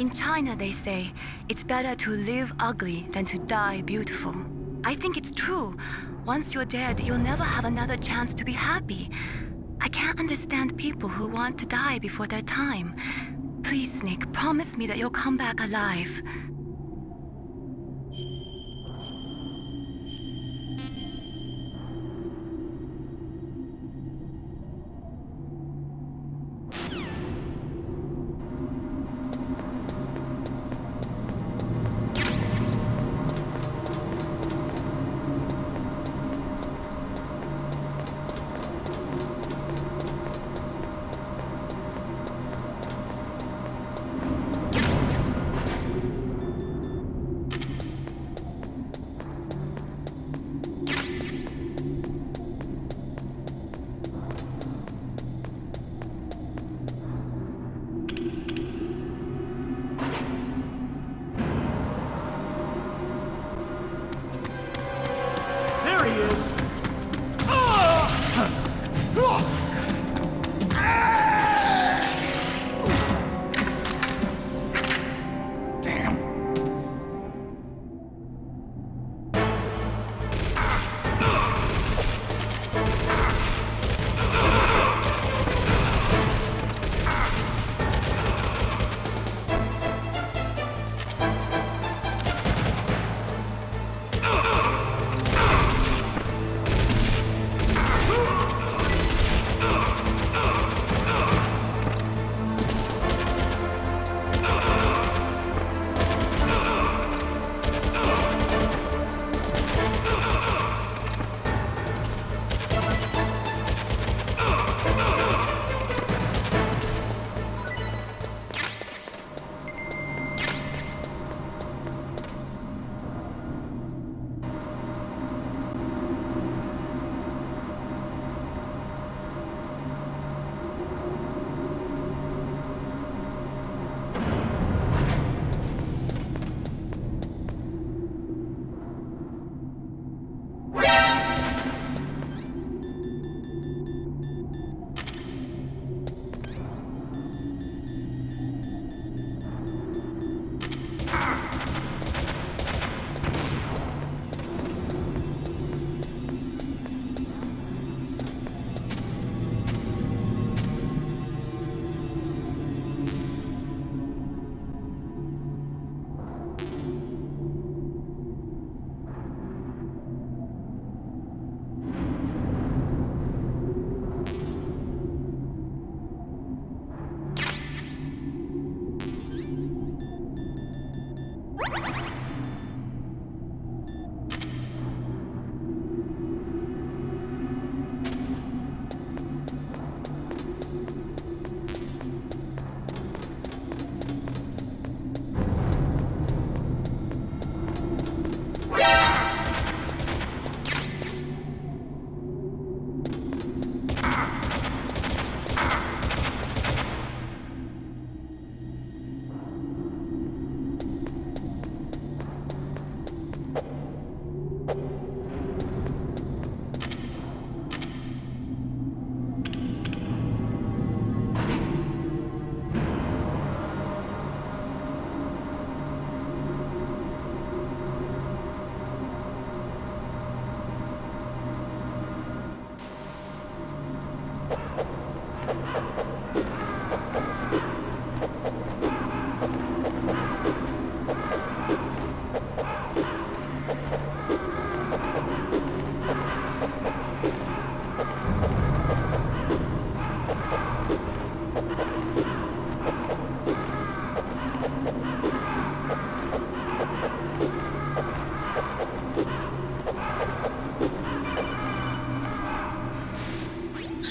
In China, they say, it's better to live ugly than to die beautiful. I think it's true. Once you're dead, you'll never have another chance to be happy. I can't understand people who want to die before their time. Please, Nick, promise me that you'll come back alive.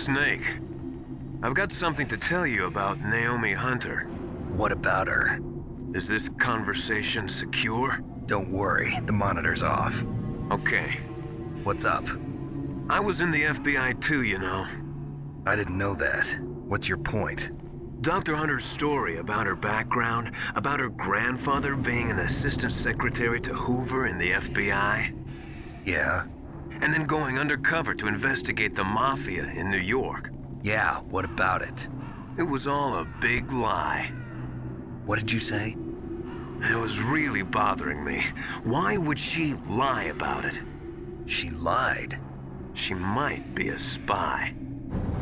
Snake, I've got something to tell you about Naomi Hunter. What about her? Is this conversation secure? Don't worry, the monitor's off. Okay. What's up? I was in the FBI too, you know. I didn't know that. What's your point? Dr. Hunter's story about her background, about her grandfather being an assistant secretary to Hoover in the FBI. Yeah? And then going undercover to investigate the mafia in New York. Yeah, what about it? It was all a big lie. What did you say? It was really bothering me. Why would she lie about it? She lied. She might be a spy.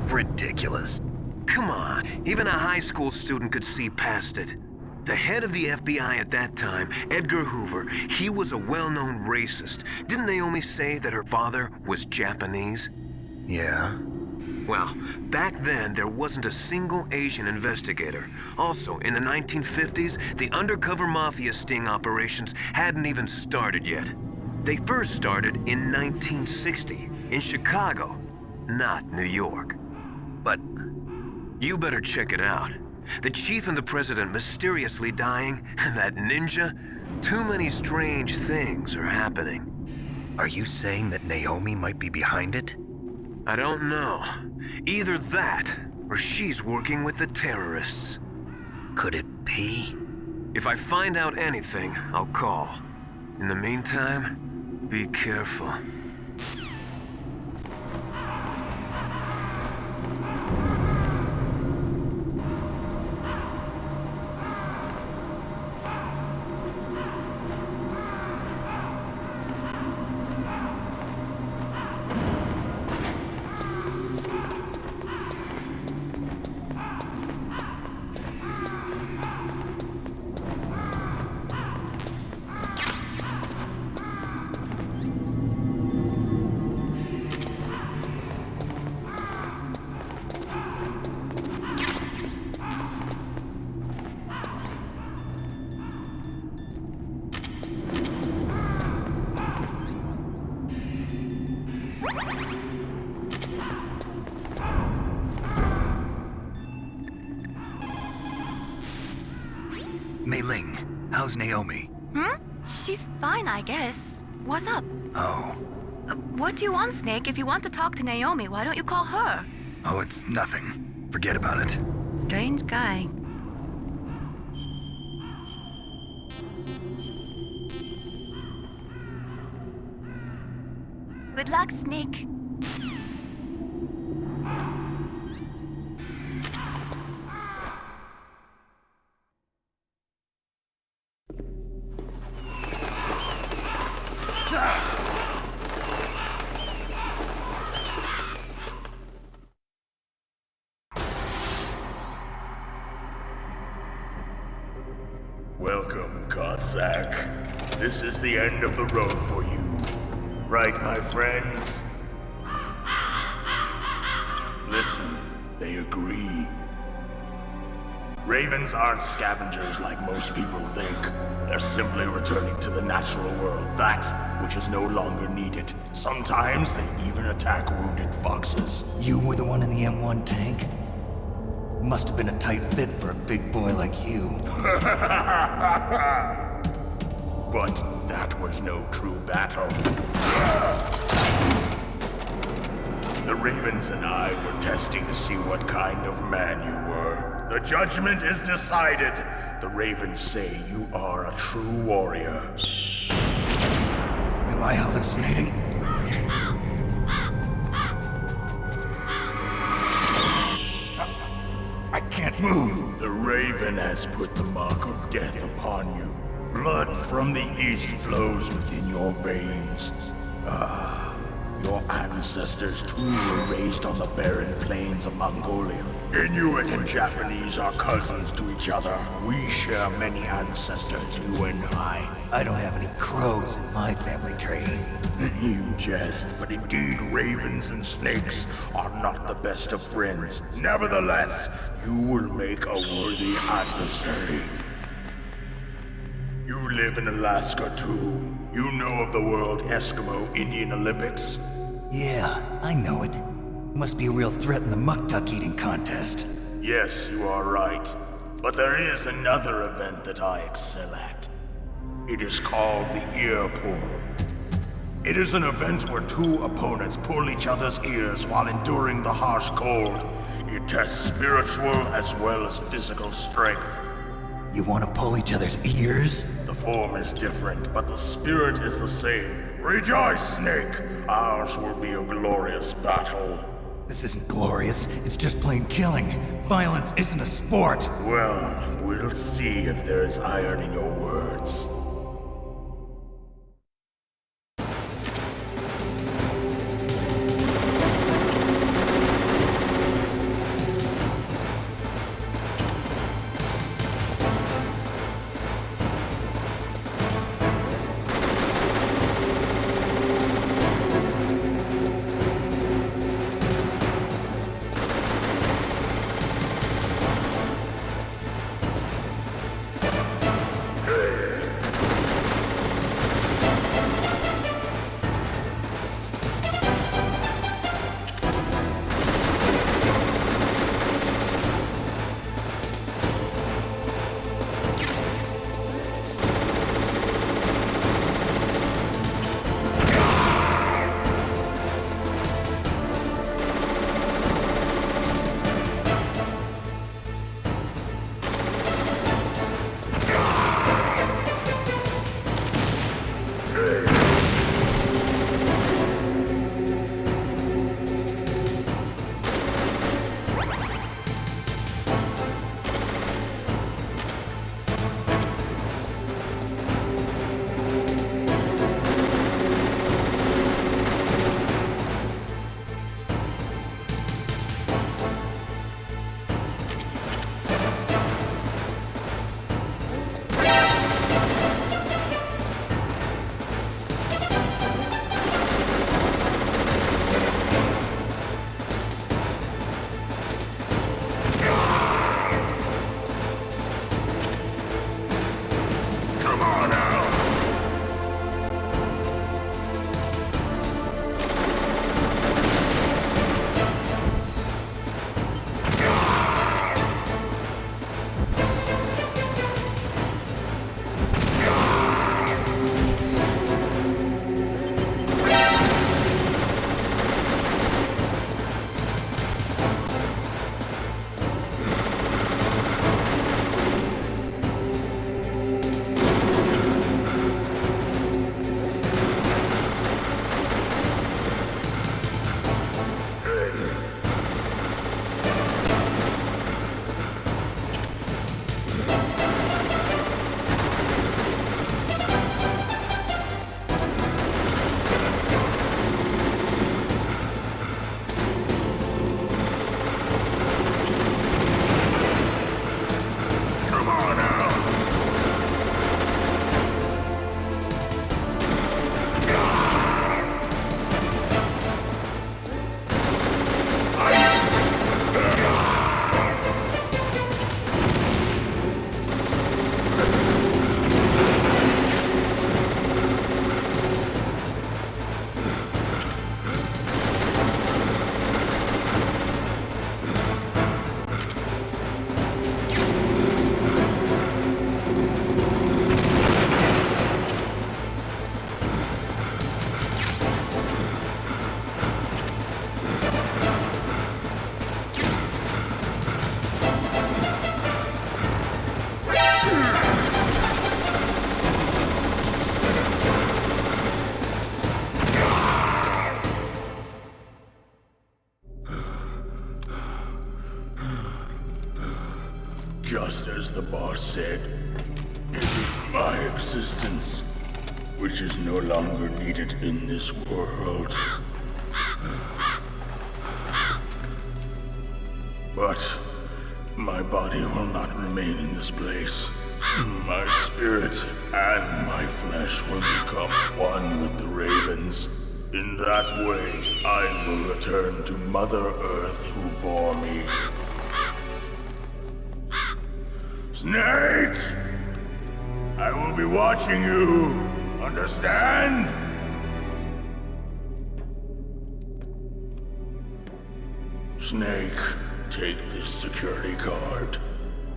Ridiculous. Come on, even a high school student could see past it. The head of the FBI at that time, Edgar Hoover, he was a well-known racist. Didn't Naomi say that her father was Japanese? Yeah. Well, back then, there wasn't a single Asian investigator. Also, in the 1950s, the undercover mafia sting operations hadn't even started yet. They first started in 1960, in Chicago, not New York. But You better check it out. The chief and the president mysteriously dying, and that ninja? Too many strange things are happening. are you saying that Naomi might be behind it? I don't know. Either that, or she's working with the terrorists. Could it be? If I find out anything, I'll call. In the meantime, be careful. Mei Ling, how's Naomi? She's fine, I guess. What's up? Oh. What do you want, Snake? If you want to talk to Naomi, why don't you call her? Oh, it's nothing. Forget about it. Strange guy. Good luck, Snake. Welcome, Cossack. This is the end of the road for you. Right, my friends? Listen, they agree. Ravens aren't scavengers like most people think. They're simply returning to the natural world, that which is no longer needed. Sometimes they even attack wounded foxes. You were the one in the M1 tank? Must have been a tight fit for a big boy like you. But that was no true battle. The Ravens and I were testing to see what kind of man you were. The judgment is decided. The Ravens say you are a true warrior. Am I hallucinating? I can't move. The Raven has put the mark of death upon you. Blood from the east flows within your veins. Your ancestors too were raised on the barren plains of Mongolia. Inuit and Japanese are cousins to each other. We share many ancestors, you and I. I don't have any crows in my family tree. You jest, but indeed ravens and snakes are not the best of friends. Nevertheless, you will make a worthy adversary. You live in Alaska too. You know of the World Eskimo Indian Olympics? Yeah, I know it. Must be a real threat in the muck-duck eating contest. Yes, you are right. But there is another event that I excel at. It is called the ear pull. It is an event where two opponents pull each other's ears while enduring the harsh cold. It tests spiritual as well as physical strength. You want to pull each other's ears? The form is different, but the spirit is the same. Rejoice, Snake! Ours will be a glorious battle. This isn't glorious. It's just plain killing. Violence isn't a sport. Well, we'll see if there's iron in your words. Just as the boss said, it is my existence which is no longer needed in this world. But my body will not remain in this place. My spirit and my flesh will become one with the ravens. In that way, I will return to Mother Earth who bore me. Snake! I will be watching you. Understand? Snake, take this security card.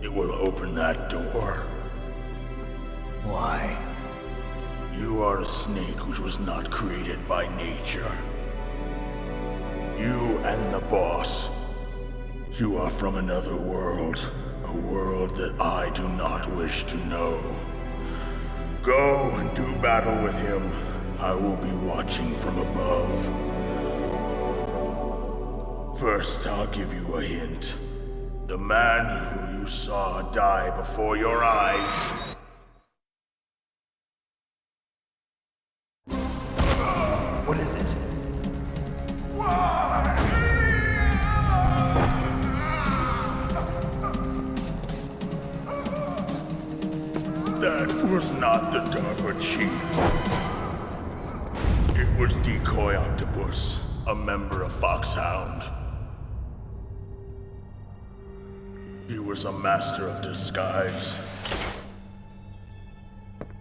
It will open that door. Why? You are a snake which was not created by nature. You and the boss. You are from another world. A world that I do not wish to know. Go and do battle with him. I will be watching from above. First, I'll give you a hint. The man who you saw die before your eyes. What is it? That was not the DARPA chief. It was Decoy Octopus, a member of Foxhound. He was a master of disguise.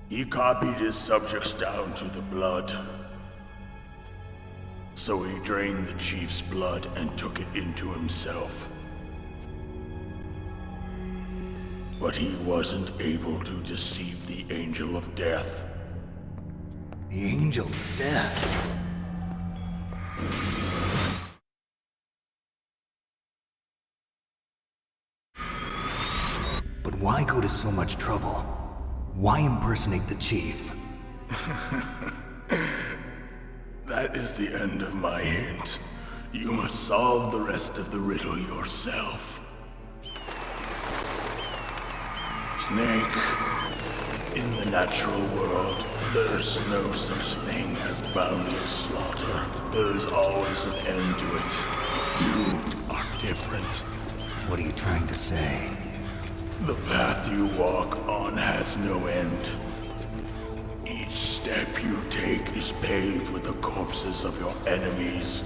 He copied his subjects down to the blood. So he drained the chief's blood and took it into himself. But he wasn't able to deceive the Angel of Death. The Angel of Death. But why go to so much trouble? Why impersonate the chief? That is the end of my hint. You must solve the rest of the riddle yourself. Snake, in the natural world, there's no such thing as boundless slaughter. There's always an end to it. But you are different. What are you trying to say? The path you walk on has no end. Each step you take is paved with the corpses of your enemies.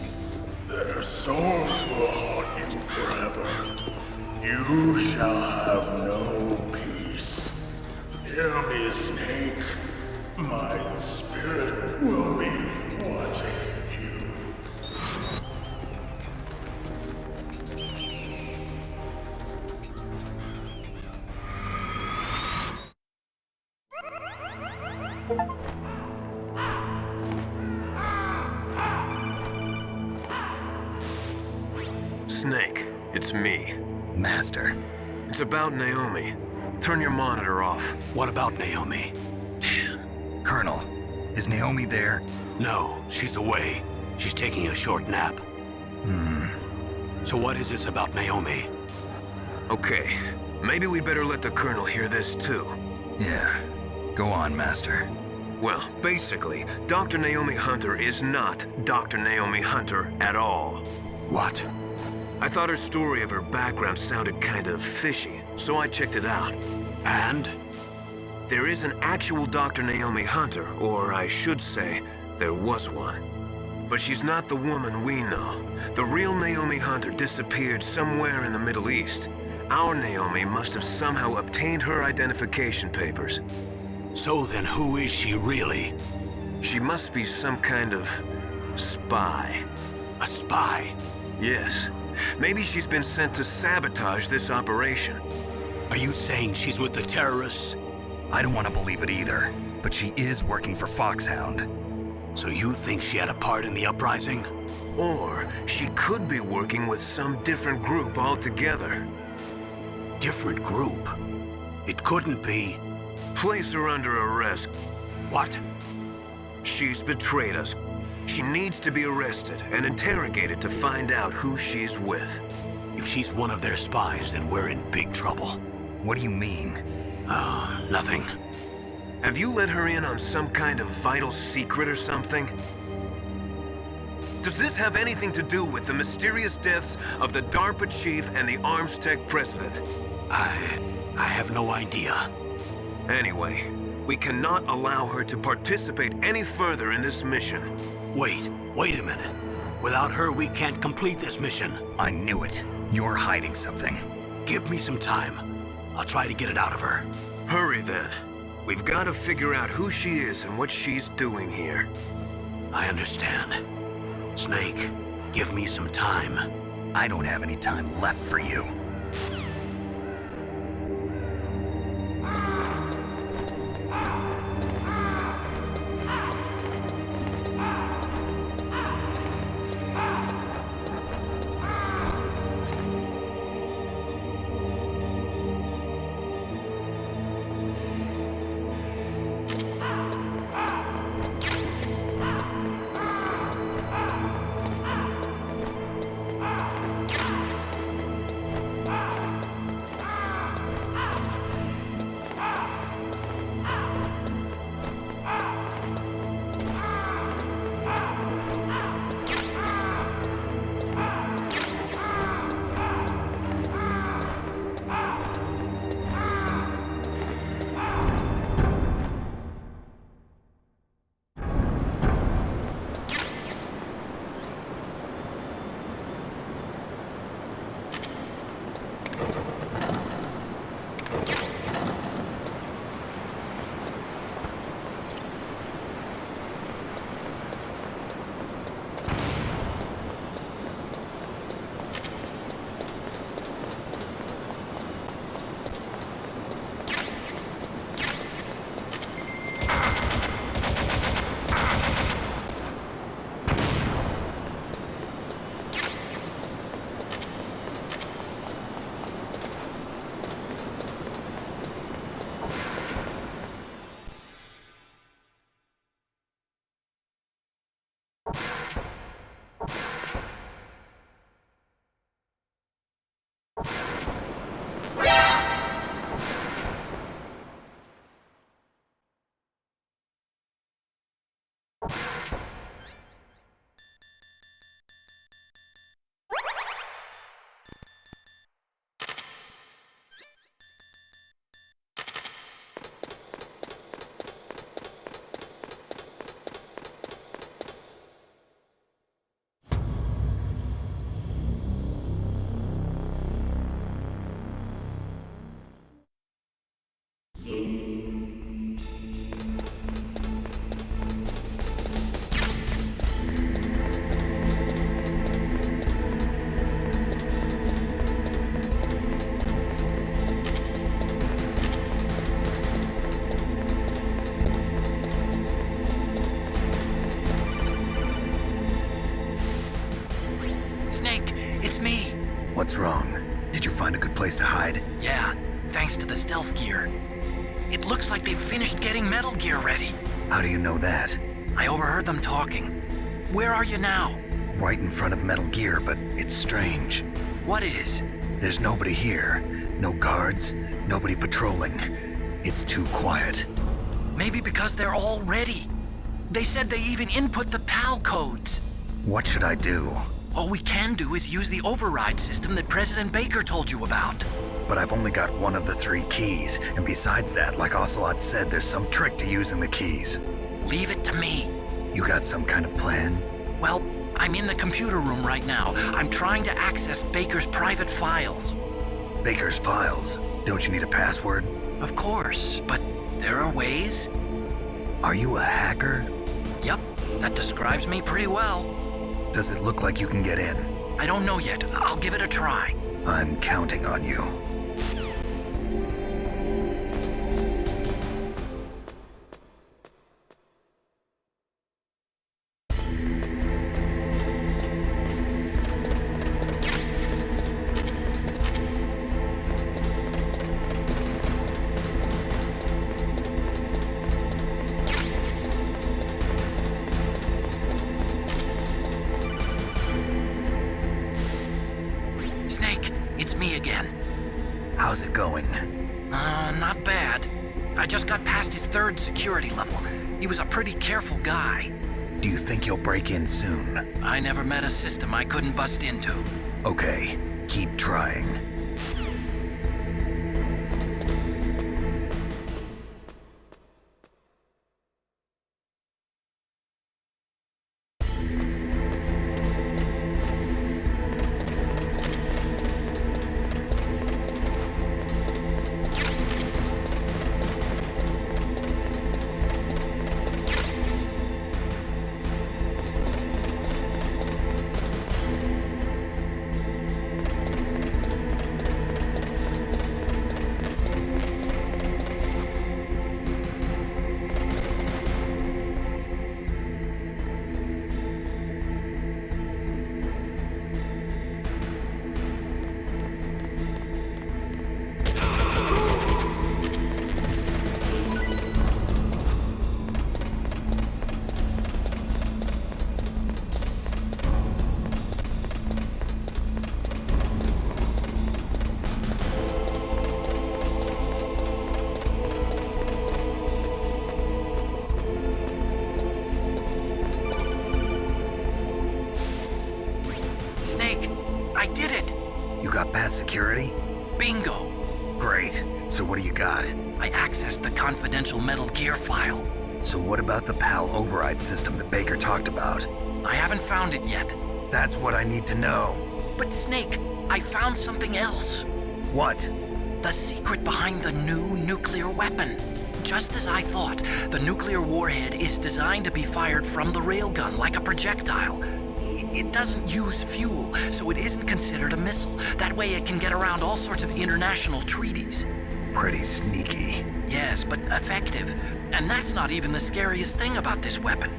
Their souls will haunt you forever. You shall have no peace. Hear me, Snake. My spirit will be watching you. Snake, it's me. Master. It's about Naomi. Turn your monitor off. What about Naomi? Colonel, is Naomi there? No, she's away. She's taking a short nap. So what is this about Naomi? Okay, maybe we'd better let the Colonel hear this too. Yeah. Go on, Master. Well, basically, Dr. Naomi Hunter is not Dr. Naomi Hunter at all. What? I thought her story of her background sounded kind of fishy, so I checked it out. And? There is an actual Dr. Naomi Hunter, or I should say, there was one. But she's not the woman we know. The real Naomi Hunter disappeared somewhere in the Middle East. Our Naomi must have somehow obtained her identification papers. So then who is she really? She must be some kind of spy. A spy? Yes. Maybe she's been sent to sabotage this operation. Are you saying she's with the terrorists? I don't want to believe it either, but she is working for Foxhound. So you think she had a part in the uprising? Or she could be working with some different group altogether. Different group? It couldn't be. Place her under arrest. What? She's betrayed us. She needs to be arrested and interrogated to find out who she's with. If she's one of their spies, then we're in big trouble. What do you mean? Nothing. Have you let her in on some kind of vital secret or something? Does this have anything to do with the mysterious deaths of the DARPA chief and the Arms Tech president? I have no idea. Anyway, we cannot allow her to participate any further in this mission. Wait a minute. Without her, we can't complete this mission. I knew it. You're hiding something. Give me some time. I'll try to get it out of her. Hurry then. We've got to figure out who she is and what she's doing here. I understand. Snake, give me some time. I don't have any time left for you. it's me. What's wrong? Did you find a good place to hide? Yeah, thanks to the stealth gear. It looks like they've finished getting Metal Gear ready. How do you know that? I overheard them talking. Where are you now? Right in front of Metal Gear, but it's strange. What is? There's nobody here. No guards, nobody patrolling. It's too quiet. Maybe because they're all ready. They said they even input the PAL codes. What should I do? All we can do is use the override system that President Baker told you about. But I've only got one of the 3 keys, and besides that, like Ocelot said, there's some trick to using the keys. Leave it to me. You got some kind of plan? Well, I'm in the computer room right now. I'm trying to access Baker's private files. Baker's files? Don't you need a password? Of course, but there are ways. Are you a hacker? Yep, that describes me pretty well. Does it look like you can get in? I don't know yet. I'll give it a try. I'm counting on you. How's it going? Not bad. I just got past his 3rd security level. He was a pretty careful guy. Do you think you'll break in soon? I never met a system I couldn't bust into. Okay, keep trying. Security? Bingo! Great. So what do you got? I accessed the confidential Metal Gear file. So what about the PAL override system that Baker talked about? I haven't found it yet. That's what I need to know. But Snake, I found something else. What? The secret behind the new nuclear weapon. Just as I thought, the nuclear warhead is designed to be fired from the railgun like a projectile. It doesn't use fuel, so it isn't considered a missile. That way it can get around all sorts of international treaties. Pretty sneaky. Yes, but effective. And that's not even the scariest thing about this weapon.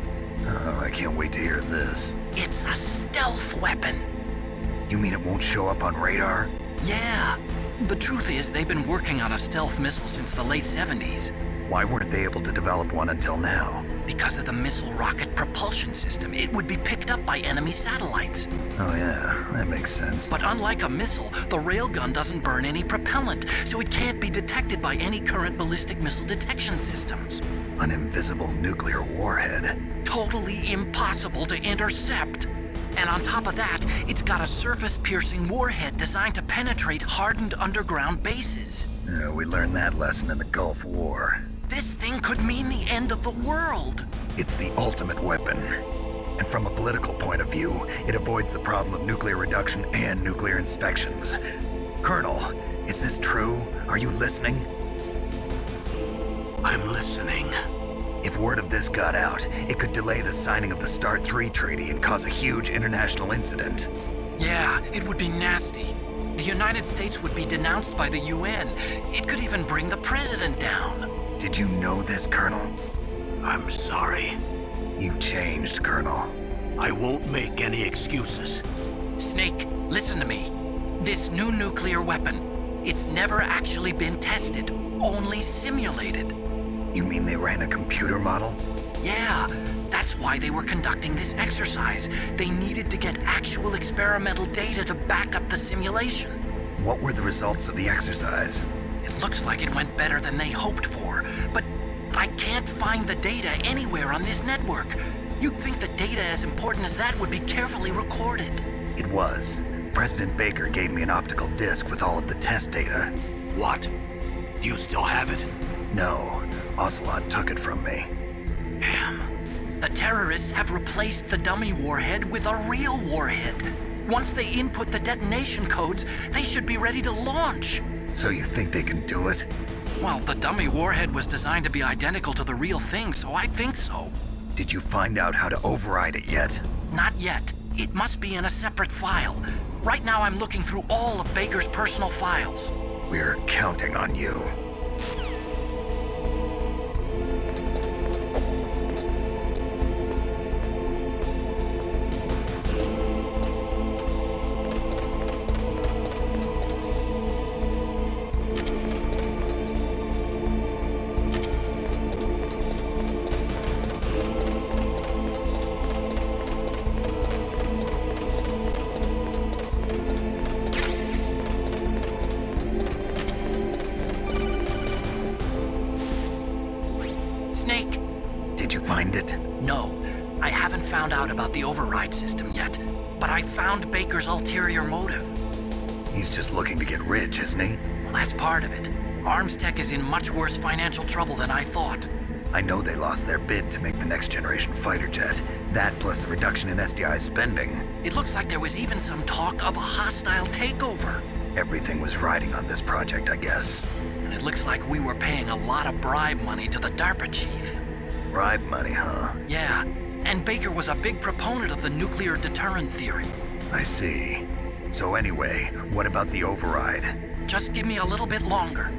Oh, I can't wait to hear this. It's a stealth weapon. You mean it won't show up on radar? Yeah. The truth is, they've been working on a stealth missile since the late 70s. Why weren't they able to develop one until now? Because of the missile rocket propulsion system. It would be picked up by enemy satellites. Oh yeah, that makes sense. But unlike a missile, the railgun doesn't burn any propellant, so it can't be detected by any current ballistic missile detection systems. An invisible nuclear warhead. Totally impossible to intercept. And on top of that, it's got a surface-piercing warhead designed to penetrate hardened underground bases. We learned that lesson in the Gulf War. This thing could mean the end of the world. It's the ultimate weapon. And from a political point of view, it avoids the problem of nuclear reduction and nuclear inspections. Colonel, is this true? Are you listening? I'm listening. If word of this got out, it could delay the signing of the START III treaty and cause a huge international incident. Yeah, it would be nasty. The United States would be denounced by the UN. It could even bring the president down. Did you know this, Colonel? I'm sorry. You've changed, Colonel. I won't make any excuses. Snake, listen to me. This new nuclear weapon, it's never actually been tested, only simulated. You mean they ran a computer model? Yeah, that's why they were conducting this exercise. They needed to get actual experimental data to back up the simulation. What were the results of the exercise? It looks like it went better than they hoped for, but I can't find the data anywhere on this network. You'd think the data as important as that would be carefully recorded. It was. President Baker gave me an optical disc with all of the test data. What? You still have it? No, Ocelot took it from me. Damn. The terrorists have replaced the dummy warhead with a real warhead. Once they input the detonation codes, they should be ready to launch. So you think they can do it? Well, the dummy warhead was designed to be identical to the real thing, so I think so. Did you find out how to override it yet? Not yet. It must be in a separate file. Right now I'm looking through all of Baker's personal files. We're counting on you. Snake? Did you find it? No, I haven't found out about the override system yet, but I found Baker's ulterior motive. He's just looking to get rich, isn't he? Well, that's part of it. Armstech is in much worse financial trouble than I thought. I know they lost their bid to make the next generation fighter jet. That plus the reduction in SDI spending. It looks like there was even some talk of a hostile takeover. Everything was riding on this project, I guess. And it looks like we were paying a lot of bribe money to the DARPA chief. Bribe money, huh? Yeah, and Baker was a big proponent of the nuclear deterrent theory. I see. So anyway, what about the override? Just give me a little bit longer.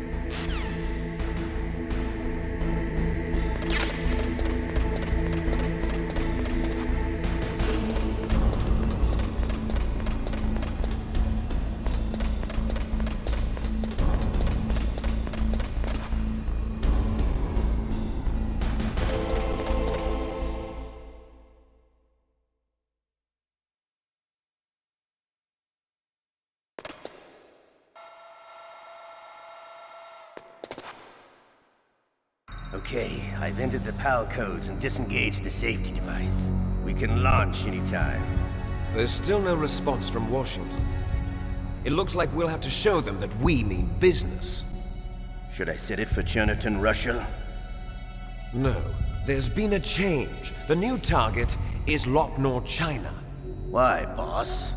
Okay, I've entered the PAL codes and disengaged the safety device. We can launch anytime. There's still no response from Washington. It looks like we'll have to show them that we mean business. Should I set it for Cherniton, Russia? No, there's been a change. The new target is Lopnor, China. Why, boss?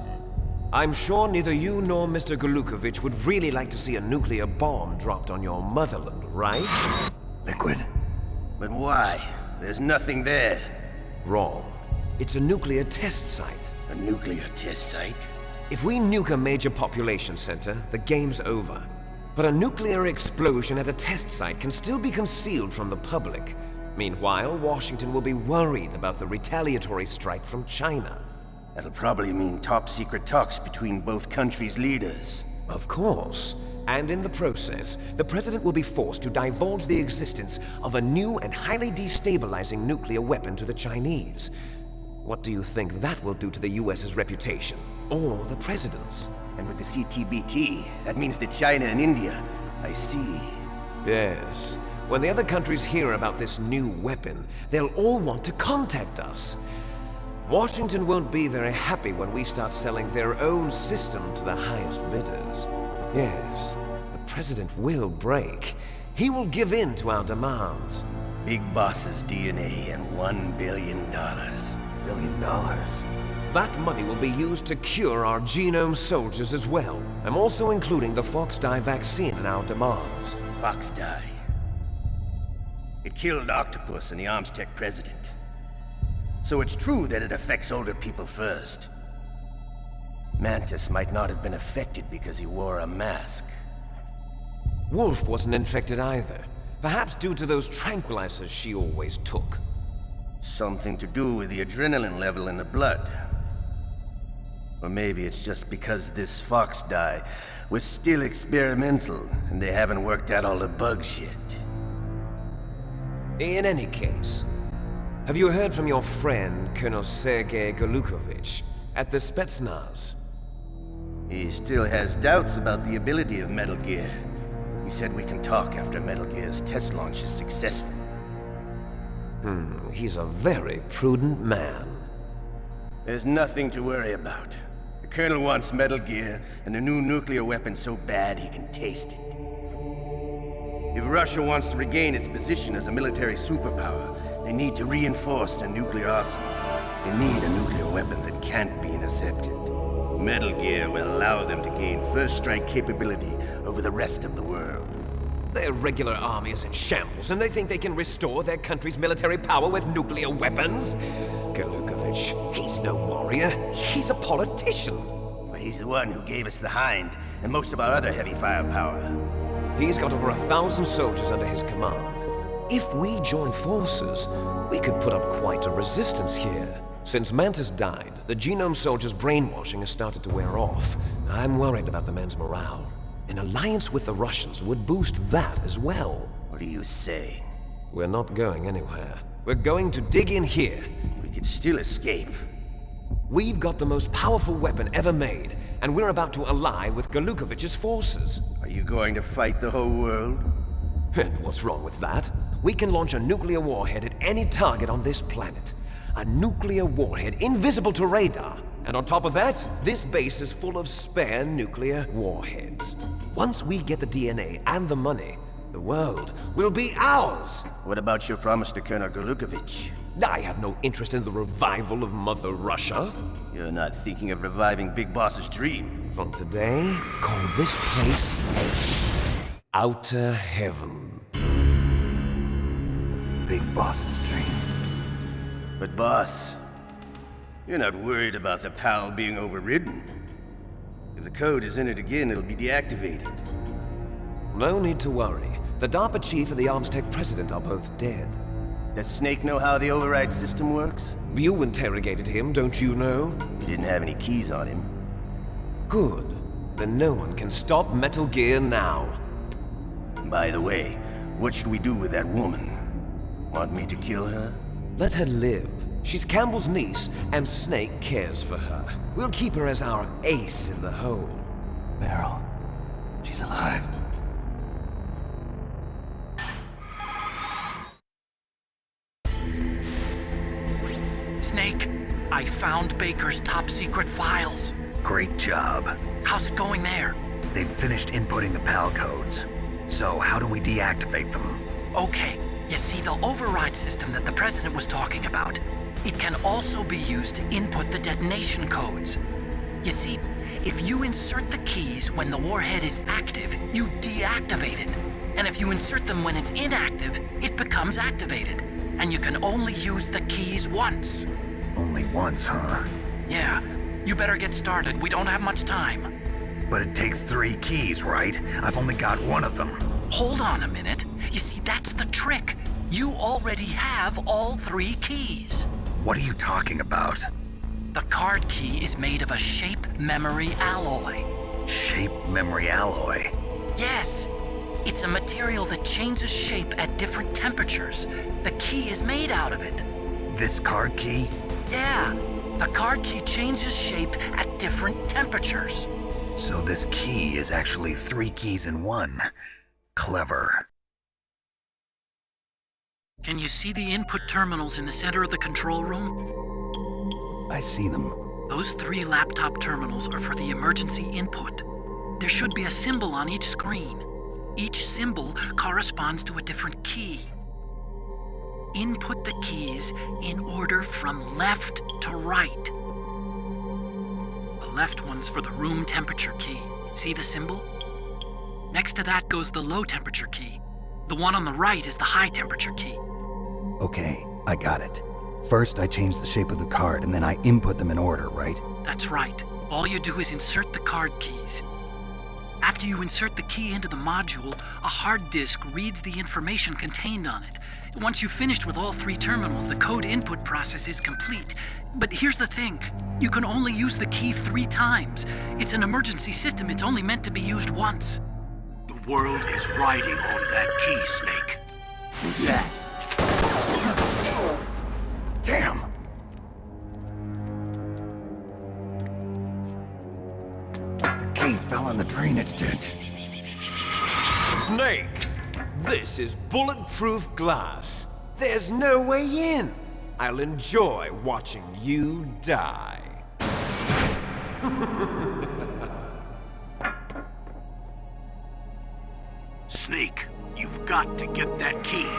I'm sure neither you nor Mr. Golukovich would really like to see a nuclear bomb dropped on your motherland, right? Liquid? But why? There's nothing there. Wrong. It's a nuclear test site. A nuclear test site? If we nuke a major population center, the game's over. But a nuclear explosion at a test site can still be concealed from the public. Meanwhile, Washington will be worried about the retaliatory strike from China. That'll probably mean top-secret talks between both countries' leaders. Of course. And in the process, the President will be forced to divulge the existence of a new and highly destabilizing nuclear weapon to the Chinese. What do you think that will do to the US's reputation? Or the President's? And with the CTBT, that means that China and India. I see. Yes. When the other countries hear about this new weapon, they'll all want to contact us. Washington won't be very happy when we start selling their own system to the highest bidders. Yes, the President will break. He will give in to our demands. Big Boss's DNA and $1 billion. $1 billion? That money will be used to cure our genome soldiers as well. I'm also including the Fox-Die vaccine in our demands. Fox-Die. It killed Octopus and the Armstech president. So it's true that it affects older people first. Mantis might not have been affected because he wore a mask. Wolf wasn't infected either. Perhaps due to those tranquilizers she always took. Something to do with the adrenaline level in the blood. Or maybe it's just because this fox dye was still experimental and they haven't worked out all the bugs yet. In any case, have you heard from your friend, Colonel Sergei Golukovich, at the Spetsnaz? He still has doubts about the ability of Metal Gear. He said we can talk after Metal Gear's test launch is successful. He's a very prudent man. There's nothing to worry about. The Colonel wants Metal Gear and a new nuclear weapon so bad he can taste it. If Russia wants to regain its position as a military superpower, they need to reinforce their nuclear arsenal. They need a nuclear weapon that can't be intercepted. Metal Gear will allow them to gain first strike capability over the rest of the world. Their regular army is in shambles, and they think they can restore their country's military power with nuclear weapons? Golukovich, he's no warrior. He's a politician. But he's the one who gave us the Hind and most of our other heavy firepower. He's got over 1,000 soldiers under his command. If we join forces, we could put up quite a resistance here. Since Mantis died, the Genome Soldier's brainwashing has started to wear off. I'm worried about the men's morale. An alliance with the Russians would boost that as well. What are you saying? We're not going anywhere. We're going to dig in here. We could still escape. We've got the most powerful weapon ever made, and we're about to ally with Golukovich's forces. Are you going to fight the whole world? And what's wrong with that? We can launch a nuclear warhead at any target on this planet. A nuclear warhead invisible to radar. And on top of that, this base is full of spare nuclear warheads. Once we get the DNA and the money, the world will be ours! What about your promise to Colonel Golukovich? I have no interest in the revival of Mother Russia. You're not thinking of reviving Big Boss's dream. From today, call this place Outer Heaven. Big Boss's dream. But boss, you're not worried about the PAL being overridden. If the code is in it again, it'll be deactivated. No need to worry. The DARPA chief and the ArmsTech president are both dead. Does Snake know how the override system works? You interrogated him, don't you know? He didn't have any keys on him. Good. Then no one can stop Metal Gear now. By the way, what should we do with that woman? Want me to kill her? Let her live. She's Campbell's niece, and Snake cares for her. We'll keep her as our ace in the hole. Meryl, she's alive. Snake, I found Baker's top-secret files. Great job. How's it going there? They've finished inputting the PAL codes. So how do we deactivate them? Okay, you see the override system that the President was talking about? It can also be used to input the detonation codes. You see, if you insert the keys when the warhead is active, you deactivate it. And if you insert them when it's inactive, it becomes activated. And you can only use the keys once. Only once, huh? Yeah, you better get started. We don't have much time. But it takes 3 keys, right? I've only got one of them. Hold on a minute. You see, that's the trick. You already have all 3 keys. What are you talking about? The card key is made of a shape memory alloy. Shape memory alloy? Yes. It's a material that changes shape at different temperatures. The key is made out of it. This card key? Yeah. The card key changes shape at different temperatures. So this key is actually 3 keys in one. Clever. Can you see the input terminals in the center of the control room? I see them. Those 3 laptop terminals are for the emergency input. There should be a symbol on each screen. Each symbol corresponds to a different key. Input the keys in order from left to right. The left one's for the room temperature key. See the symbol? Next to that goes the low temperature key. The one on the right is the high temperature key. Okay, I got it. First, I change the shape of the card, and then I input them in order, right? That's right. All you do is insert the card keys. After you insert the key into the module, a hard disk reads the information contained on it. Once you've finished with all 3 terminals, the code input process is complete. But here's the thing. You can only use the key 3 times. It's an emergency system. It's only meant to be used once. The world is riding on that key, Snake. Who's that? Damn! The key fell in the drainage ditch. Snake! This is bulletproof glass. There's no way in. I'll enjoy watching you die. Snake, you've got to get that key.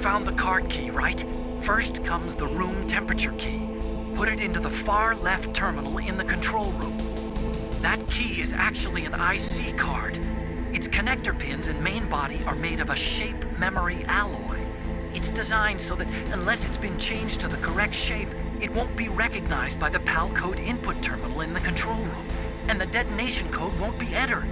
Found the card key, right? First comes the room temperature key. Put it into the far left terminal in the control room. That key is actually an IC card. Its connector pins and main body are made of a shape memory alloy. It's designed so that unless it's been changed to the correct shape, it won't be recognized by the PAL code input terminal in the control room, and the detonation code won't be entered.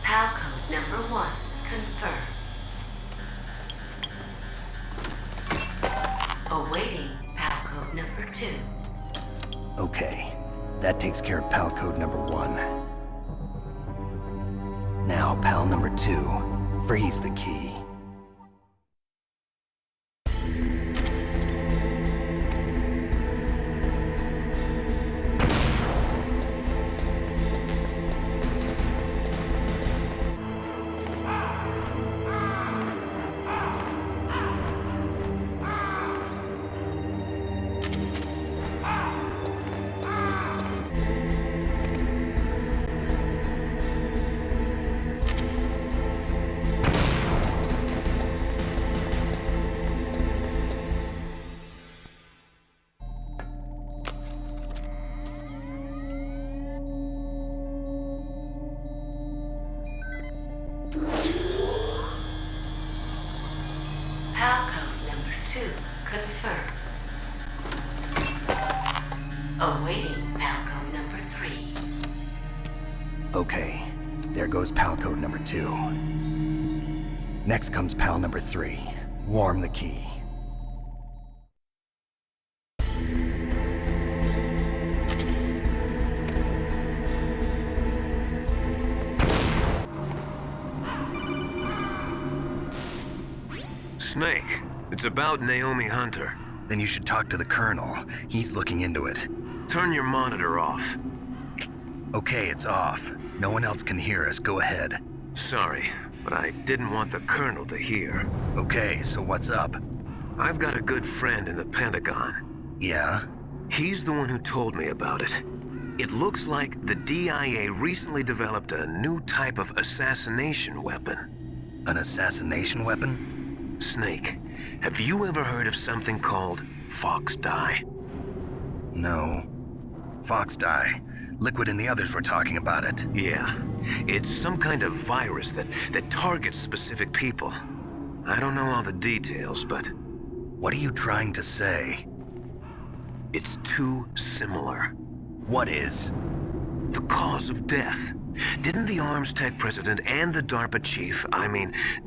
PAL code number 1, confirmed. Awaiting PAL code number 2. Okay, that takes care of PAL code number 1. Now, Now, pal number 2, freeze the key. PAL code number 2 confirmed. Awaiting PAL code number 3. Okay, there goes pal code number 2. Next comes pal number 3. Warm the key. Snake, it's about Naomi Hunter. Then you should talk to the Colonel. He's looking into it. Turn your monitor off. Okay, it's off. No one else can hear us. Go ahead. Sorry, but I didn't want the Colonel to hear. Okay, so what's up? I've got a good friend in the Pentagon. Yeah? He's the one who told me about it. It looks like the DIA recently developed a new type of assassination weapon. An assassination weapon? Snake, have you ever heard of something called Fox Dye? No. Fox Dye. Liquid and the others were talking about it. Yeah. It's some kind of virus that targets specific people. I don't know all the details, but... What are you trying to say? It's too similar. What is? The cause of death. Didn't the Arms Tech president and the DARPA chief,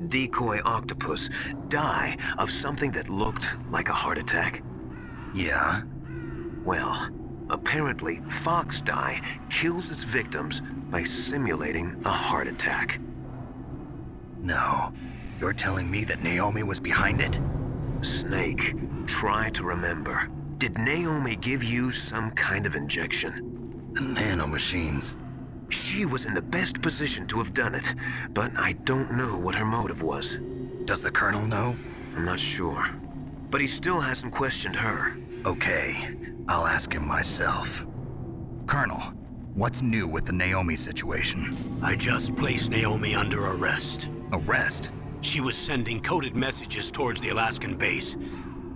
Decoy Octopus, die of something that looked like a heart attack? Yeah? Well, apparently Fox Dye kills its victims by simulating a heart attack. No. You're telling me that Naomi was behind it? Snake, try to remember. Did Naomi give you some kind of injection? The nanomachines. She was in the best position to have done it, but I don't know what her motive was. Does the Colonel know? I'm not sure. But he still hasn't questioned her. Okay, I'll ask him myself. Colonel, what's new with the Naomi situation? I just placed Naomi under arrest. Arrest? She was sending coded messages towards the Alaskan base.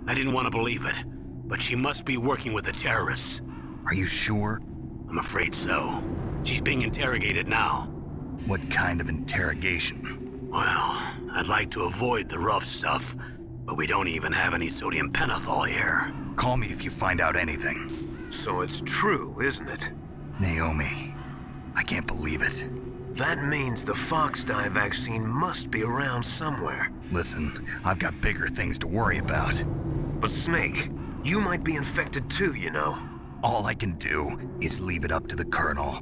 I didn't want to believe it, but she must be working with the terrorists. Are you sure? I'm afraid so. She's being interrogated now. What kind of interrogation? Well, I'd like to avoid the rough stuff, but we don't even have any sodium pentothal here. Call me if you find out anything. So it's true, isn't it? Naomi, I can't believe it. That means the Fox Dye vaccine must be around somewhere. Listen, I've got bigger things to worry about. But Snake, you might be infected too, you know. All I can do is leave it up to the Colonel.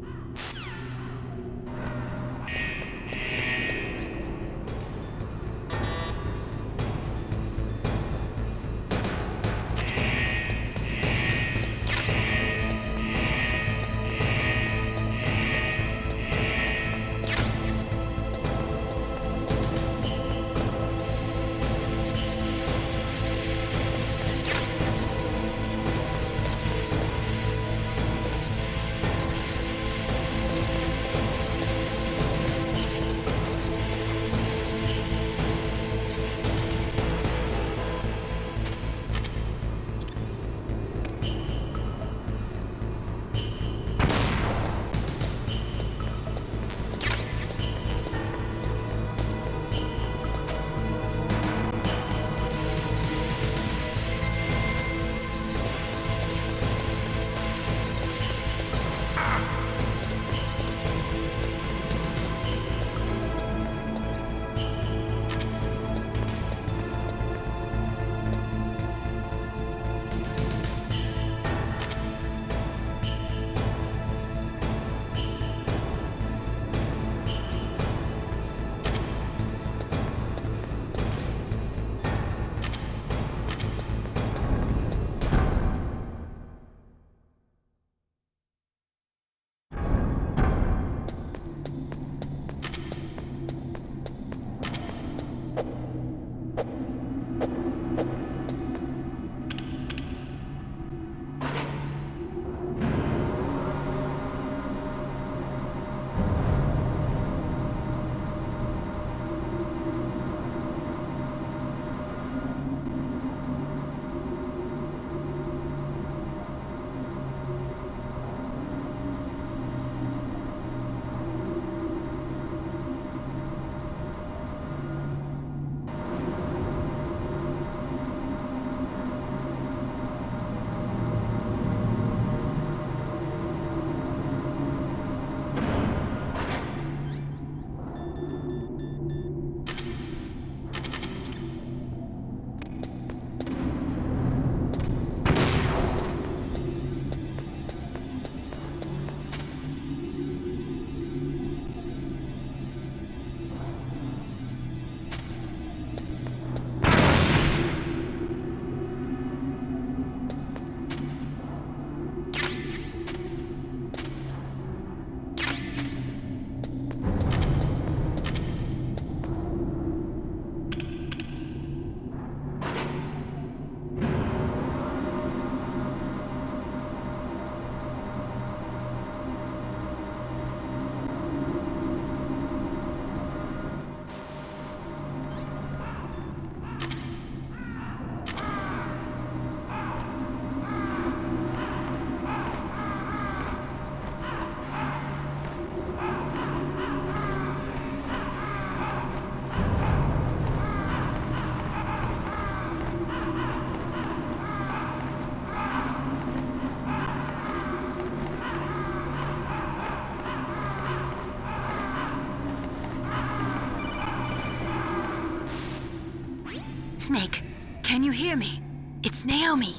Snake, can you hear me? It's Naomi.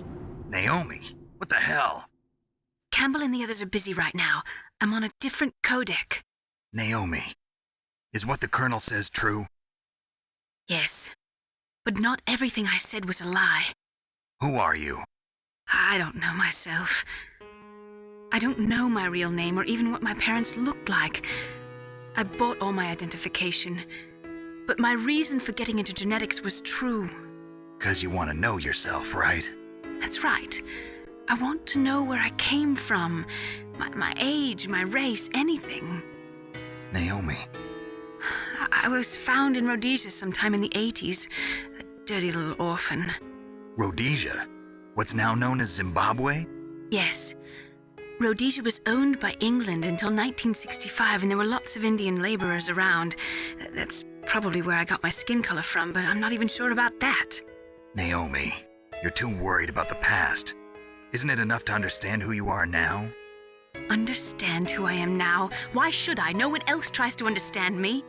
Naomi? What the hell? Campbell and the others are busy right now. I'm on a different codec. Naomi, is what the Colonel says true? Yes, but not everything I said was a lie. Who are you? I don't know myself. I don't know my real name or even what my parents looked like. I bought all my identification, but my reason for getting into genetics was true. 'Cause you want to know yourself, right? That's right. I want to know where I came from, my age, my race, anything. Naomi. I was found in Rhodesia sometime in the 80s, a dirty little orphan. Rhodesia? What's now known as Zimbabwe? Yes. Rhodesia was owned by England until 1965, and there were lots of Indian laborers around. That's probably where I got my skin color from, but I'm not even sure about that. Naomi, you're too worried about the past. Isn't it enough to understand who you are now? Understand who I am now? Why should I? No one else tries to understand me.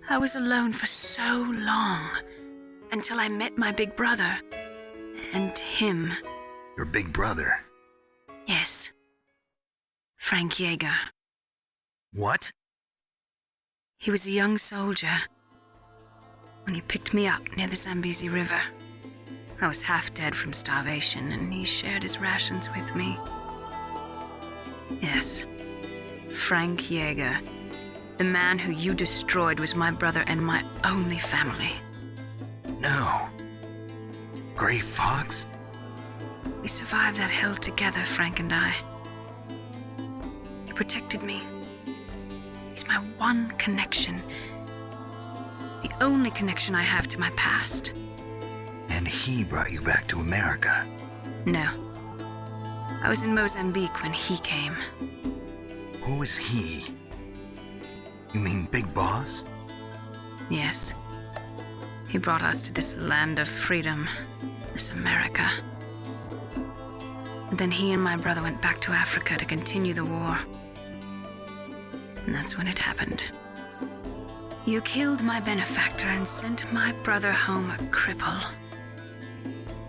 I was alone for so long, until I met my big brother. And him. Your big brother? Yes. Frank Yeager. What? He was a young soldier when he picked me up near the Zambezi River. I was half dead from starvation, and he shared his rations with me. Yes, Frank Yeager. The man who you destroyed was my brother and my only family. No. Gray Fox? We survived that hell together, Frank and I. He protected me. He's my one connection. The only connection I have to my past. And he brought you back to America? No. I was in Mozambique when he came. Who is he? You mean Big Boss? Yes. He brought us to this land of freedom, this America. And then he and my brother went back to Africa to continue the war. And that's when it happened. You killed my benefactor and sent my brother home a cripple.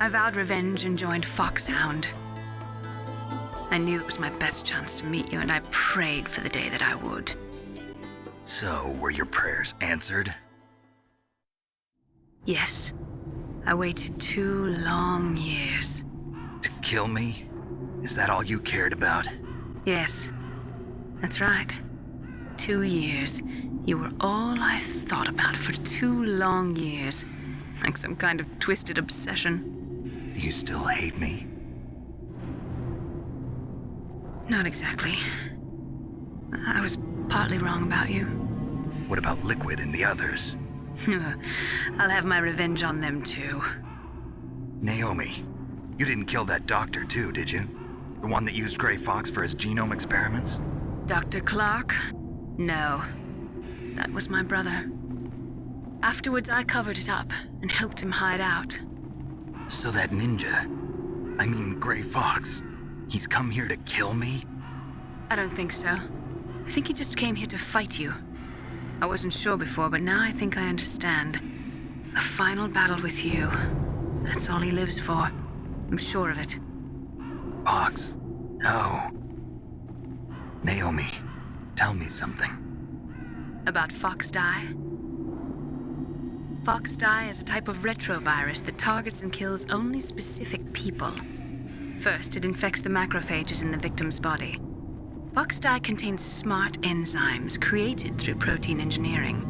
I vowed revenge and joined Foxhound. I knew it was my best chance to meet you, and I prayed for the day that I would. So, were your prayers answered? Yes. I waited 2 long years. To kill me? Is that all you cared about? Yes. That's right. 2 years. You were all I thought about for 2 long years. Like some kind of twisted obsession. Do you still hate me? Not exactly. I was partly wrong about you. What about Liquid and the others? I'll have my revenge on them too. Naomi, you didn't kill that doctor too, did you? The one that used Gray Fox for his genome experiments? Dr. Clark? No. That was my brother. Afterwards, I covered it up and helped him hide out. So that ninja, I mean Gray Fox, he's come here to kill me? I don't think so. I think he just came here to fight you. I wasn't sure before, but now I think I understand. A final battle with you. That's all he lives for. I'm sure of it. Fox? No. Naomi, tell me something. About Fox Die? Fox Die is a type of retrovirus that targets and kills only specific people. First, it infects the macrophages in the victim's body. Fox Die contains smart enzymes created through protein engineering.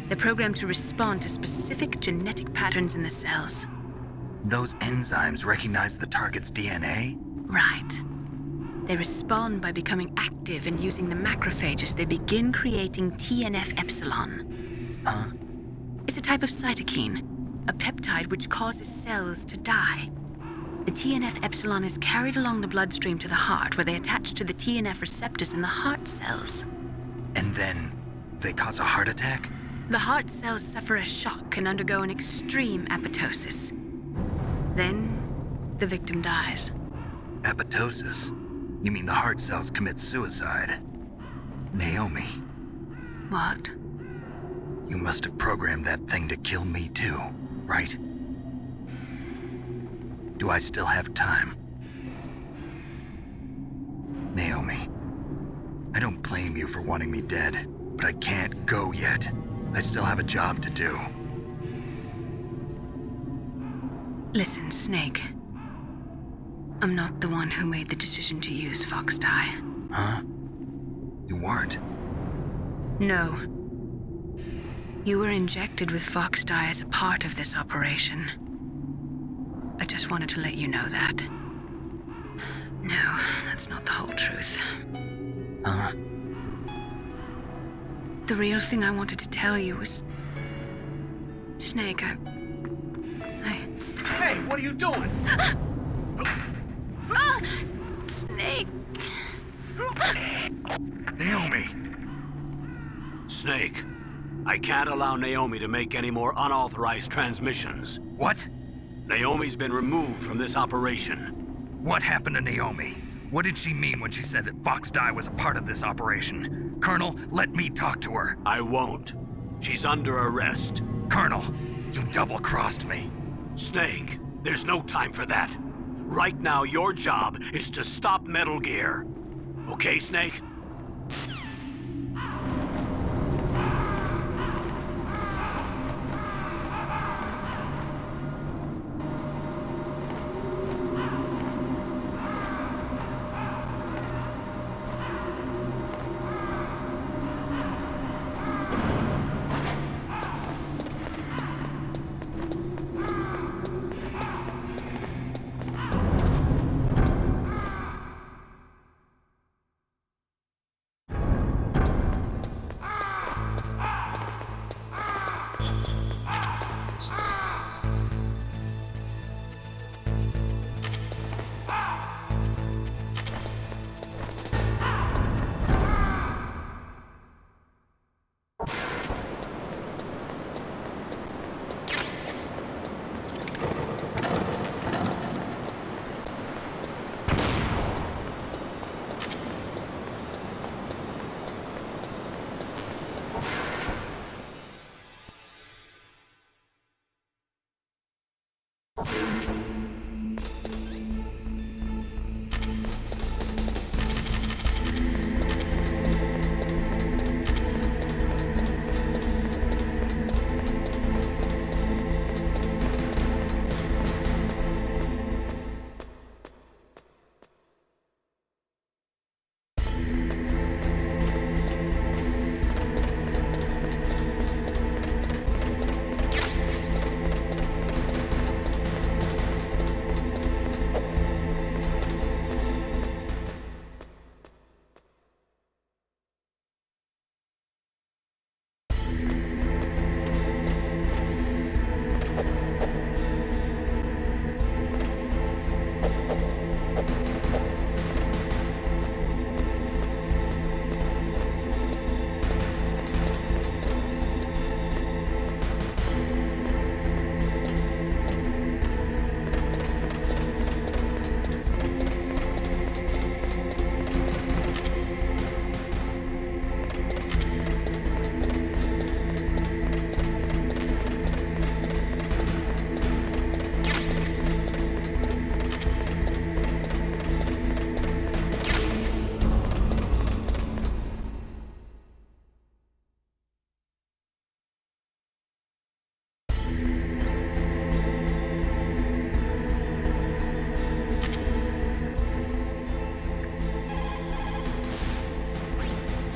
They're programmed to respond to specific genetic patterns in the cells. Those enzymes recognize the target's DNA? Right. They respond by becoming active and using the macrophages. They begin creating TNF-epsilon. Huh? It's a type of cytokine, a peptide which causes cells to die. The TNF-epsilon is carried along the bloodstream to the heart, where they attach to the TNF receptors in the heart cells. And then they cause a heart attack? The heart cells suffer a shock and undergo an extreme apoptosis. Then, the victim dies. Apoptosis? You mean the heart cells commit suicide? Naomi. What? You must have programmed that thing to kill me too, right? Do I still have time? Naomi, I don't blame you for wanting me dead, but I can't go yet. I still have a job to do. Listen, Snake. I'm not the one who made the decision to use Fox Dye. Huh? You weren't? No. You were injected with Fox Dye as a part of this operation. I just wanted to let you know that. No, that's not the whole truth. Huh? The real thing I wanted to tell you was... Snake, Hey, what are you doing? Snake! Naomi! Snake, I can't allow Naomi to make any more unauthorized transmissions. What? Naomi's been removed from this operation. What happened to Naomi? What did she mean when she said that Fox Dye was a part of this operation? Colonel, let me talk to her. I won't. She's under arrest. Colonel, you double-crossed me. Snake, there's no time for that. Right now, your job is to stop Metal Gear. Okay, Snake?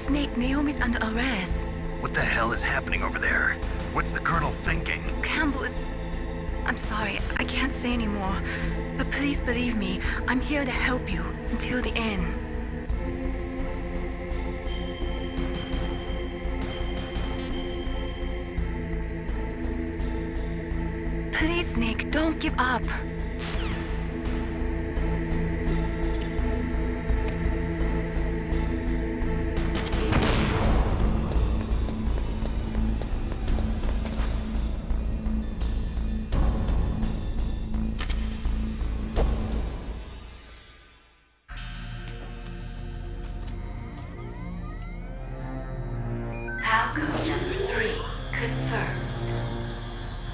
Snake, Naomi's under arrest. What the hell is happening over there? What's the Colonel thinking? Campbell's... I'm sorry, I can't say anymore. But please believe me, I'm here to help you until the end. Please, Snake, don't give up. Palco number 3 confirmed.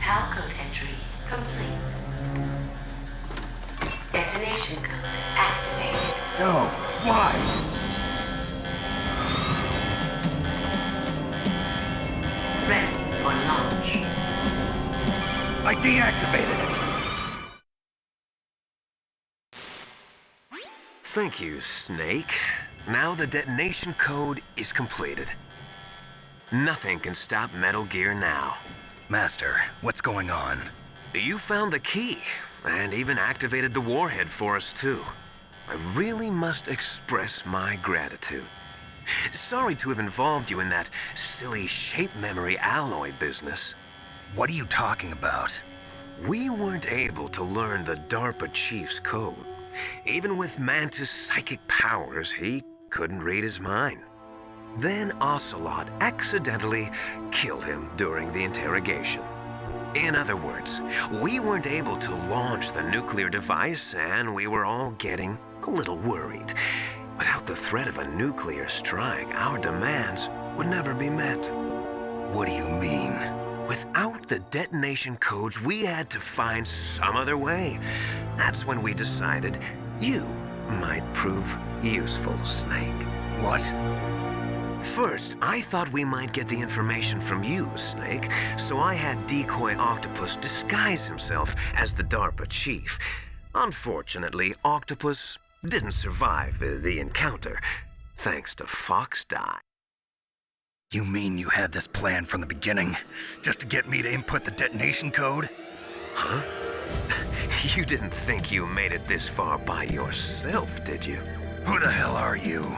PAL code entry complete. Detonation code activated. No, why? Ready for launch. I deactivated it. Thank you, Snake. Now the detonation code is completed. Nothing can stop Metal Gear now. Master, what's going on? You found the key, and even activated the warhead for us, too. I really must express my gratitude. Sorry to have involved you in that silly shape memory alloy business. What are you talking about? We weren't able to learn the DARPA chief's code. Even with Mantis' psychic powers, he couldn't read his mind. Then Ocelot accidentally killed him during the interrogation. In other words, we weren't able to launch the nuclear device, and we were all getting a little worried. Without the threat of a nuclear strike, our demands would never be met. What do you mean? Without the detonation codes, we had to find some other way. That's when we decided you might prove useful, Snake. What? First, I thought we might get the information from you, Snake, so I had Decoy Octopus disguise himself as the DARPA chief. Unfortunately, Octopus didn't survive the encounter, thanks to Foxdie. You mean you had this plan from the beginning, just to get me to input the detonation code? Huh? You didn't think you made it this far by yourself, did you? Who the hell are you?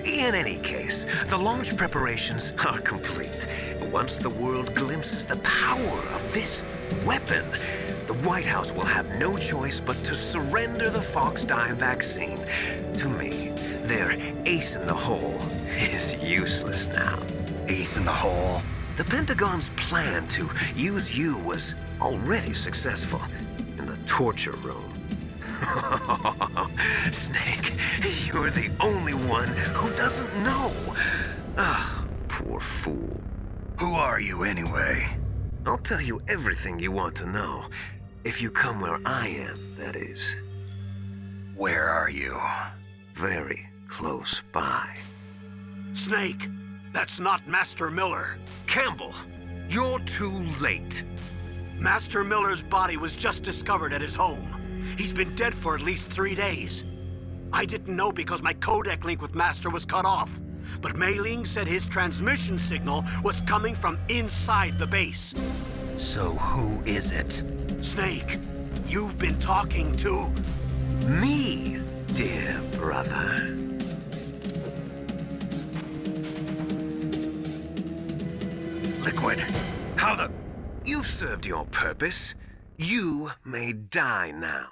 In any case, the launch preparations are complete. Once the world glimpses the power of this weapon, the White House will have no choice but to surrender the Foxdie vaccine. To me, their ace in the hole is useless now. Ace in the hole? The Pentagon's plan to use you was already successful in the torture room. Snake, you're the only one who doesn't know. Ah, poor fool. Who are you anyway? I'll tell you everything you want to know. If you come where I am, that is. Where are you? Very close by. Snake, that's not Master Miller. Campbell, you're too late. Master Miller's body was just discovered at his home. He's been dead for at least 3 days. I didn't know because my codec link with Master was cut off. But Mei Ling said his transmission signal was coming from inside the base. So who is it? Snake, you've been talking to... Me, dear brother. Liquid, how the... You've served your purpose. You may die now.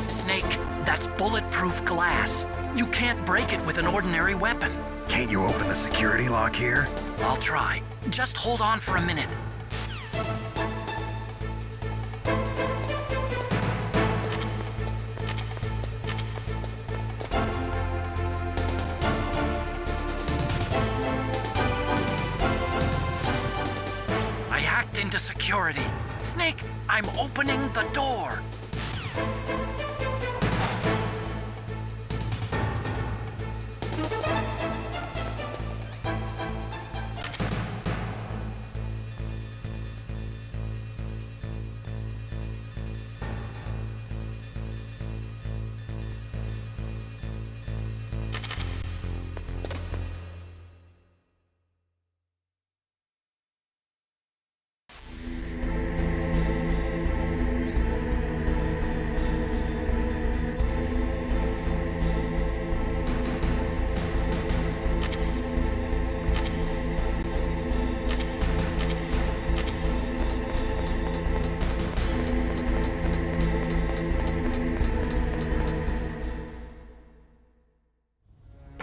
Snake, that's bulletproof glass. You can't break it with an ordinary weapon. Can't you open the security lock here? I'll try. Just hold on for a minute. I hacked into security. Snake, I'm opening the door.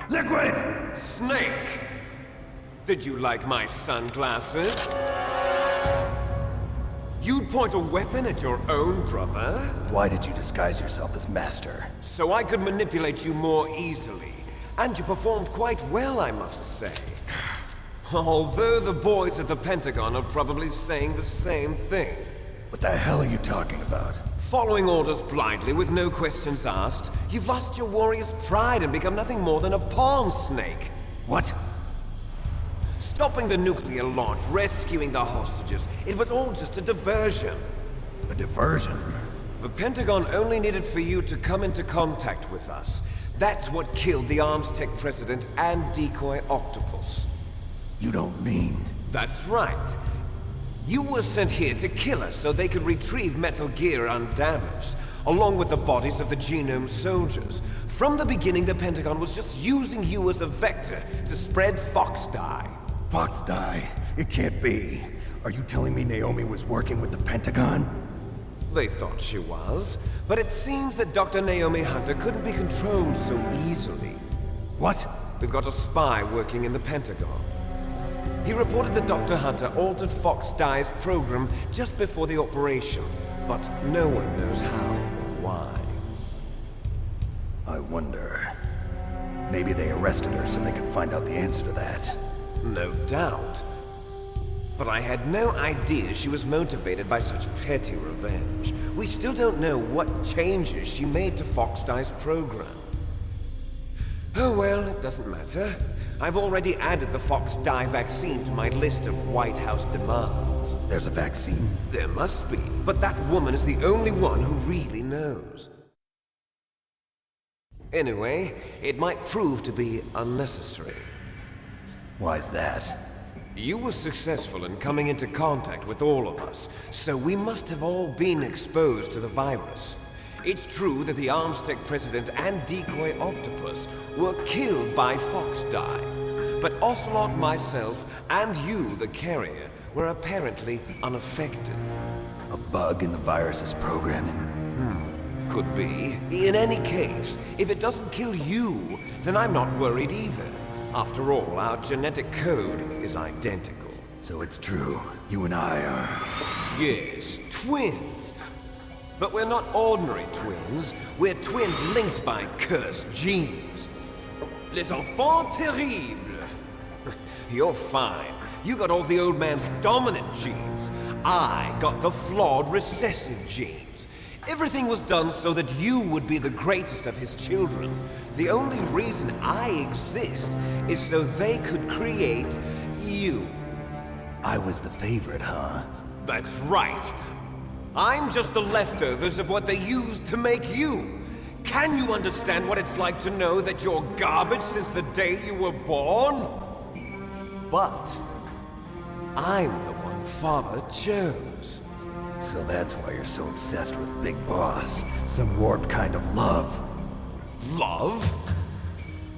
Liquid! Snake! Did you like my sunglasses? You'd point a weapon at your own brother? Why did you disguise yourself as Master? So I could manipulate you more easily. And you performed quite well, I must say. Although the boys at the Pentagon are probably saying the same thing. What the hell are you talking about? Following orders blindly with no questions asked, you've lost your warrior's pride and become nothing more than a pawn, Snake. What? Stopping the nuclear launch, rescuing the hostages, it was all just a diversion. A diversion? The Pentagon only needed for you to come into contact with us. That's what killed the Arms Tech president and decoy octopus. You don't mean... That's right. You were sent here to kill us so they could retrieve Metal Gear undamaged, along with the bodies of the Genome soldiers. From the beginning, the Pentagon was just using you as a vector to spread Fox dye. Fox dye? It can't be. Are you telling me Naomi was working with the Pentagon? They thought she was, but it seems that Dr. Naomi Hunter couldn't be controlled so easily. What? We've got a spy working in the Pentagon. He reported that Dr. Hunter altered Fox Dye's program just before the operation, but no one knows how or why. I wonder... Maybe they arrested her so they could find out the answer to that. No doubt. But I had no idea she was motivated by such petty revenge. We still don't know what changes she made to Fox Dye's program. Oh well, it doesn't matter. I've already added the Fox Dye vaccine to my list of White House demands. There's a vaccine? There must be, but that woman is the only one who really knows. Anyway, it might prove to be unnecessary. Why's that? You were successful in coming into contact with all of us, so we must have all been exposed to the virus. It's true that the Arms Tech president and decoy octopus were killed by Fox Dye, but Ocelot, myself, and you, the carrier, were apparently unaffected. A bug in the virus's programming? Could be. In any case, if it doesn't kill you, then I'm not worried either. After all, our genetic code is identical. So it's true. You and I are... Yes, twins. But we're not ordinary twins. We're twins linked by cursed genes. Les enfants terribles. You're fine. You got all the old man's dominant genes. I got the flawed recessive genes. Everything was done so that you would be the greatest of his children. The only reason I exist is so they could create you. I was the favorite, huh? That's right. I'm just the leftovers of what they used to make you. Can you understand what it's like to know that you're garbage since the day you were born? But I'm the one Father chose. So that's why you're so obsessed with Big Boss. Some warped kind of love. Love?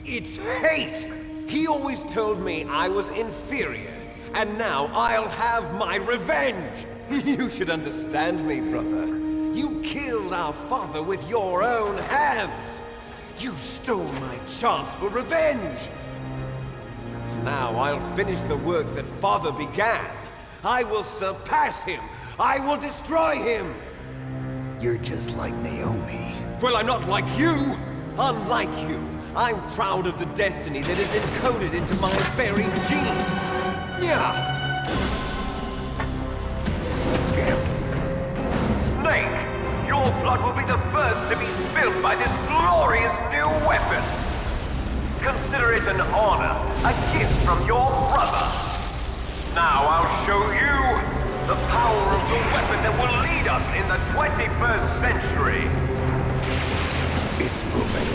It's hate! He always told me I was inferior, and now I'll have my revenge! You should understand me, brother. You killed our father with your own hands! You stole my chance for revenge! Now I'll finish the work that Father began. I will surpass him! I will destroy him! You're just like Naomi. Well, I'm not like you! Unlike you, I'm proud of the destiny that is encoded into my very genes! Yeah! Snake, your blood will be the first to be spilled by this glorious new weapon! Consider it an honor, a gift from your brother! Now I'll show you the power of the weapon that will lead us in the 21st century! It's moving.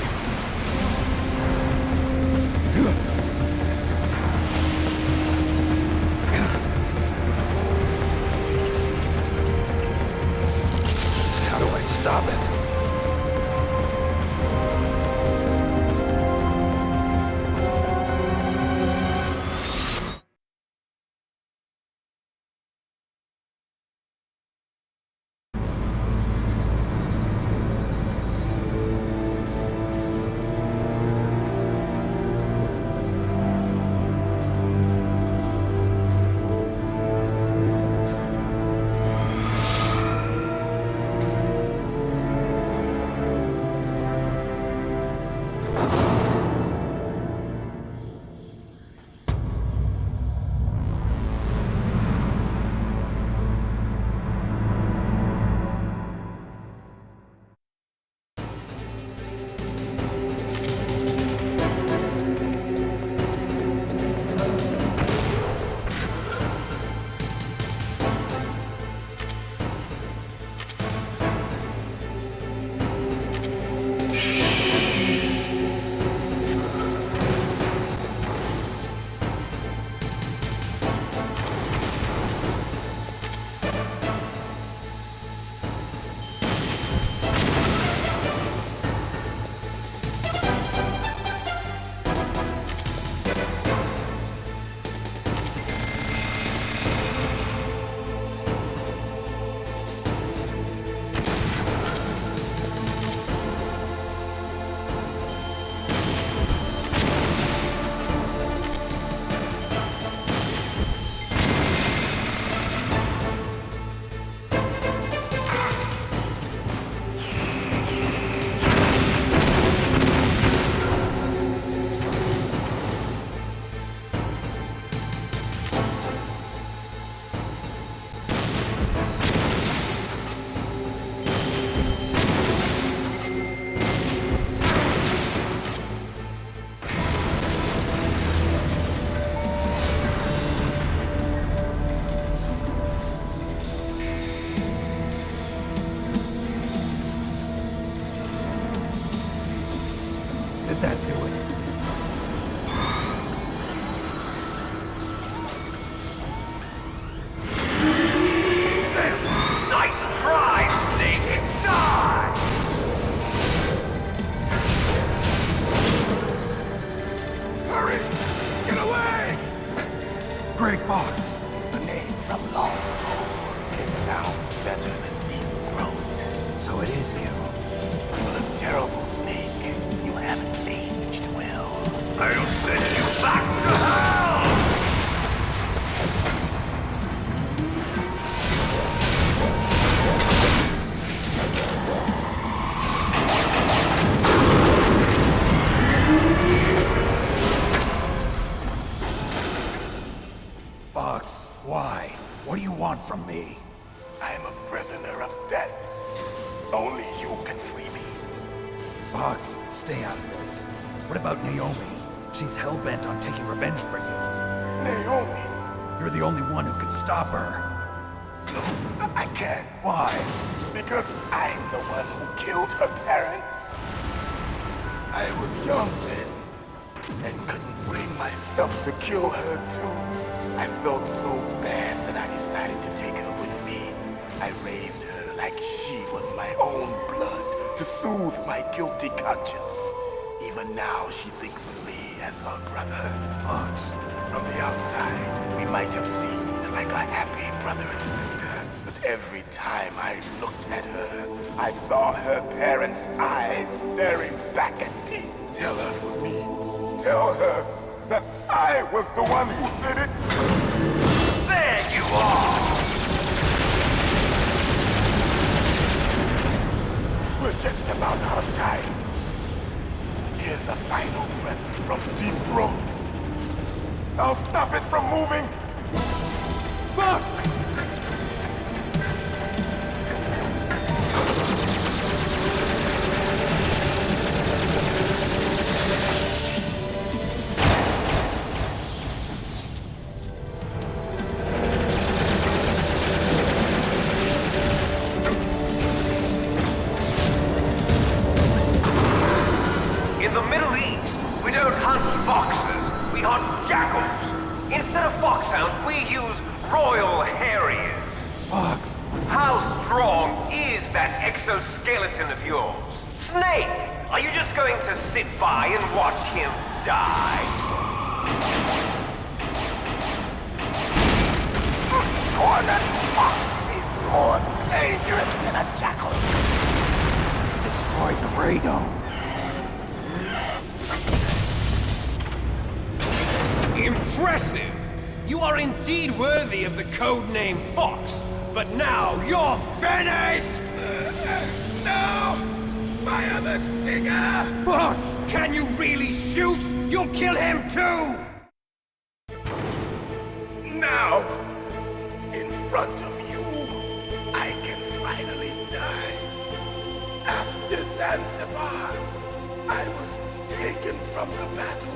How do I stop it? Did that do it? Nice try, Snake! Die! Hurry! Get away! Grey Fox! A name from long ago. It sounds better than Deep Throat. So it is you. You look terrible, Snake. You haven't aged well. I'll send you back to hell! Fox, why? What do you want from me? I am a prisoner of death. Only you can free me. Fox, stay out of this. What about Naomi? She's hell-bent on taking revenge for you. Naomi? You're the only one who can stop her. No, I can't. Why? Because I'm the one who killed her parents. I was young then, and couldn't bring myself to kill her too. I felt so bad that I decided to take her with me. I raised her like she was my own blood to soothe my guilty conscience. Even now, she thinks of me as her brother. Fox. From the outside, we might have seemed like a happy brother and sister, but every time I looked at her, I saw her parents' eyes staring back at me. Tell her for me. Tell her that I was the one who did it. There you are! We're just about out of time. Here's a final present from Deep Throat. I'll stop it from moving. Fox! In the Middle East, we don't hunt foxes, we hunt jackals. Instead of foxhounds, we use royal harriers. Fox! How strong is that exoskeleton of yours? Snake, are you just going to sit by and watch him die? Cornered fox is more dangerous than a jackal. You destroyed the radome. Impressive! You are indeed worthy of the codename Fox, but now you're finished! No! Fire the stinger! Fox! Can you really shoot? You'll kill him too! Now, in front of you, I can finally die. After Zanzibar, I was taken from the battle.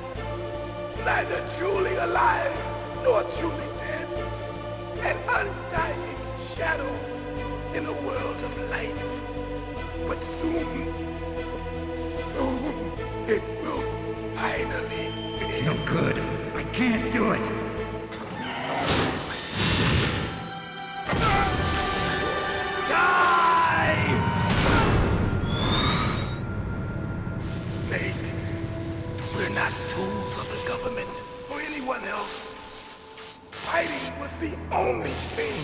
Neither truly alive, nor truly dead. An undying shadow in a world of light. But soon, it will finally It's no good. I can't do it. Die! Snake, we're not tools of the government or anyone else. Fighting was the only thing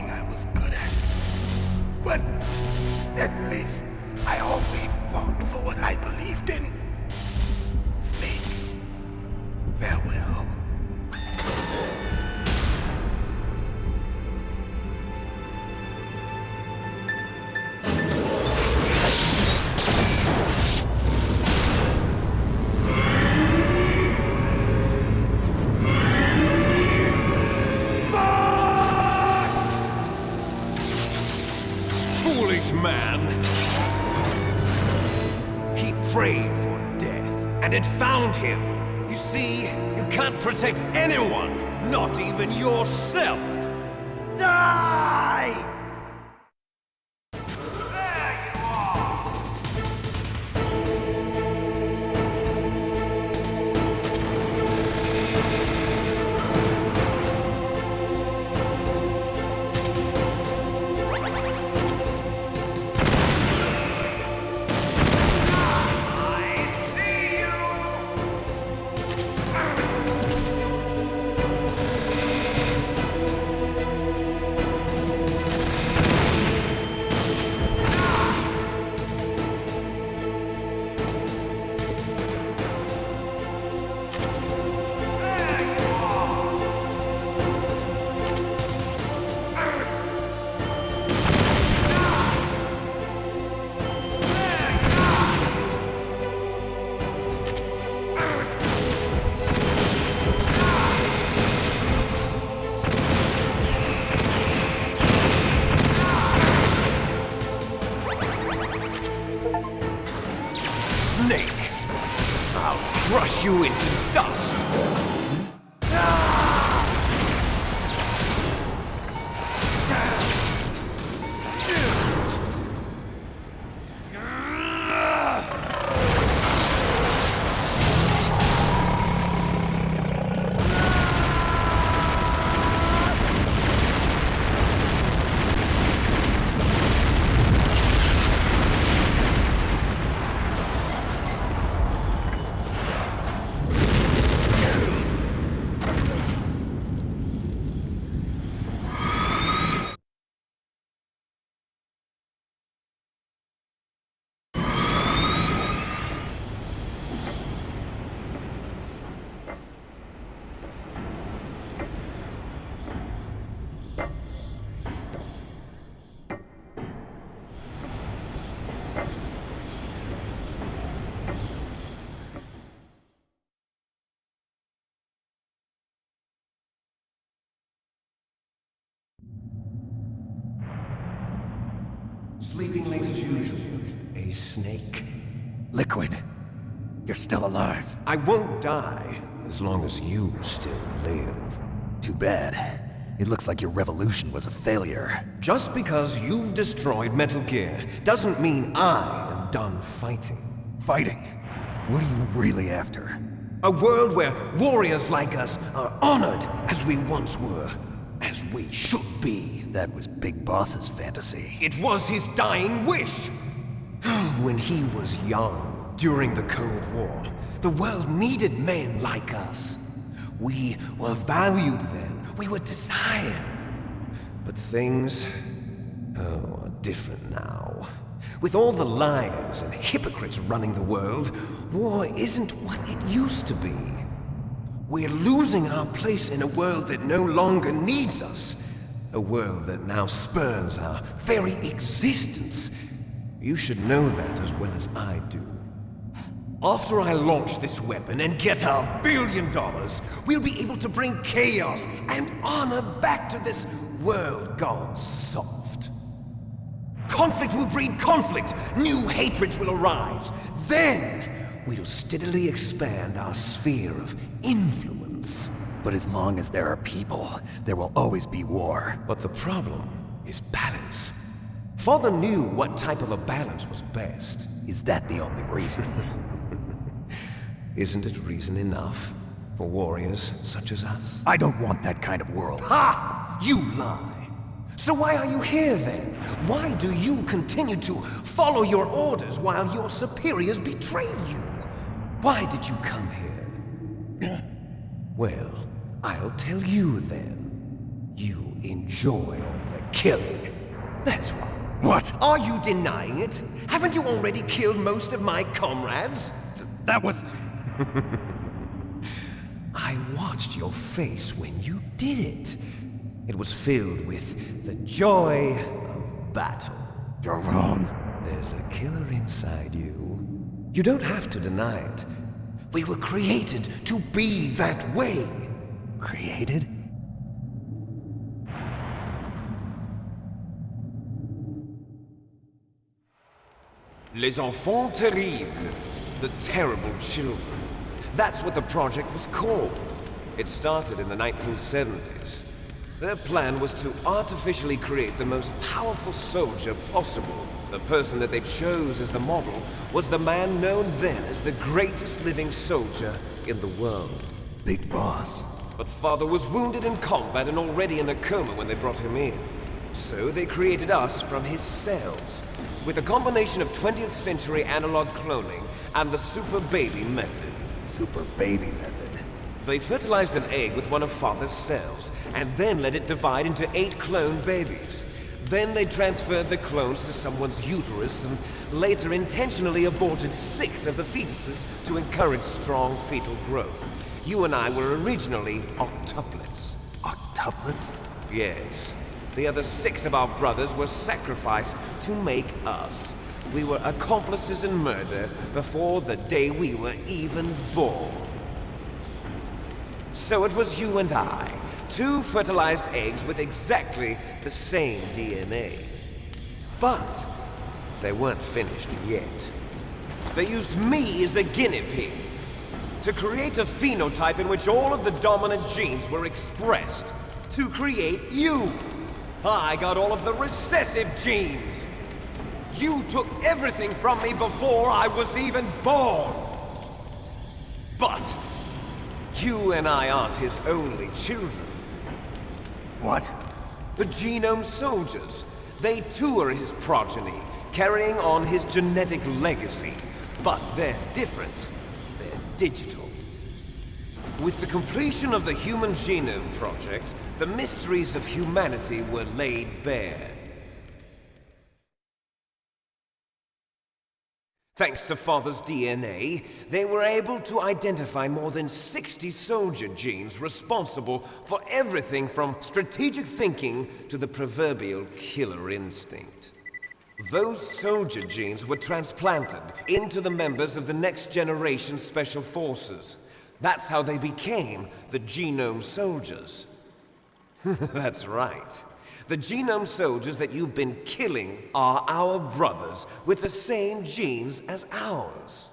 I was good at. But at least I always fought for what I believed in. Snake, farewell. Foolish man! He prayed for death, and it found him. You see, you can't protect anyone, not even yourself. Die! There you are! crush you into dust! Sleeping late as usual. A snake. Liquid, you're still alive. I won't die as long as you still live. Too bad. It looks like your revolution was a failure. Just because you've destroyed Metal Gear doesn't mean I am done fighting. Fighting? What are you really after? A world where warriors like us are honored as we once were, as we should be. That was Big Boss's fantasy. It was his dying wish. When he was young, during the Cold War, the world needed men like us. We were valued then. We were desired. But things, are different now. With all the liars and hypocrites running the world, war isn't what it used to be. We're losing our place in a world that no longer needs us. A world that now spurns our very existence. You should know that as well as I do. After I launch this weapon and get our $1 billion, we'll be able to bring chaos and honor back to this world gone soft. Conflict will breed conflict. New hatreds will arise. Then, we'll steadily expand our sphere of influence. But as long as there are people, there will always be war. But the problem is balance. Father knew what type of a balance was best. Is that the only reason? Isn't it reason enough for warriors such as us? I don't want that kind of world. Ha! You lie! So why are you here then? Why do you continue to follow your orders while your superiors betray you? Why did you come here? Well, I'll tell you then. You enjoy all the killing. That's why. What? Are you denying it? Haven't you already killed most of my comrades? That was... I watched your face when you did it. It was filled with the joy of battle. You're wrong. There's a killer inside you. You don't have to deny it. We were created to be that way. Created? Les enfants terribles. The terrible children. That's what the project was called. It started in the 1970s. Their plan was to artificially create the most powerful soldier possible. The person that they chose as the model was the man known then as the greatest living soldier in the world. Big Boss. But Father was wounded in combat and already in a coma when they brought him in. So they created us from his cells, with a combination of 20th century analog cloning and the super baby method. Super baby method. They fertilized an egg with one of Father's cells, and then let it divide into 8 clone babies. Then they transferred the clones to someone's uterus and later intentionally aborted 6 of the fetuses to encourage strong fetal growth. You and I were originally octuplets. Octuplets? Yes. The other 6 of our brothers were sacrificed to make us. We were accomplices in murder before the day we were even born. So it was you and I, 2 fertilized eggs with exactly the same DNA. But they weren't finished yet. They used me as a guinea pig. to create a phenotype in which all of the dominant genes were expressed. To create you. I got all of the recessive genes. You took everything from me before I was even born. But you and I aren't his only children. What? The Genome Soldiers. They too are his progeny, carrying on his genetic legacy. But they're different. They're digital. With the completion of the Human Genome Project, the mysteries of humanity were laid bare. Thanks to Father's DNA, they were able to identify more than 60 soldier genes responsible for everything from strategic thinking to the proverbial killer instinct. Those soldier genes were transplanted into the members of the next generation Special Forces. That's how they became the Genome Soldiers. That's right. The Genome Soldiers that you've been killing are our brothers with the same genes as ours.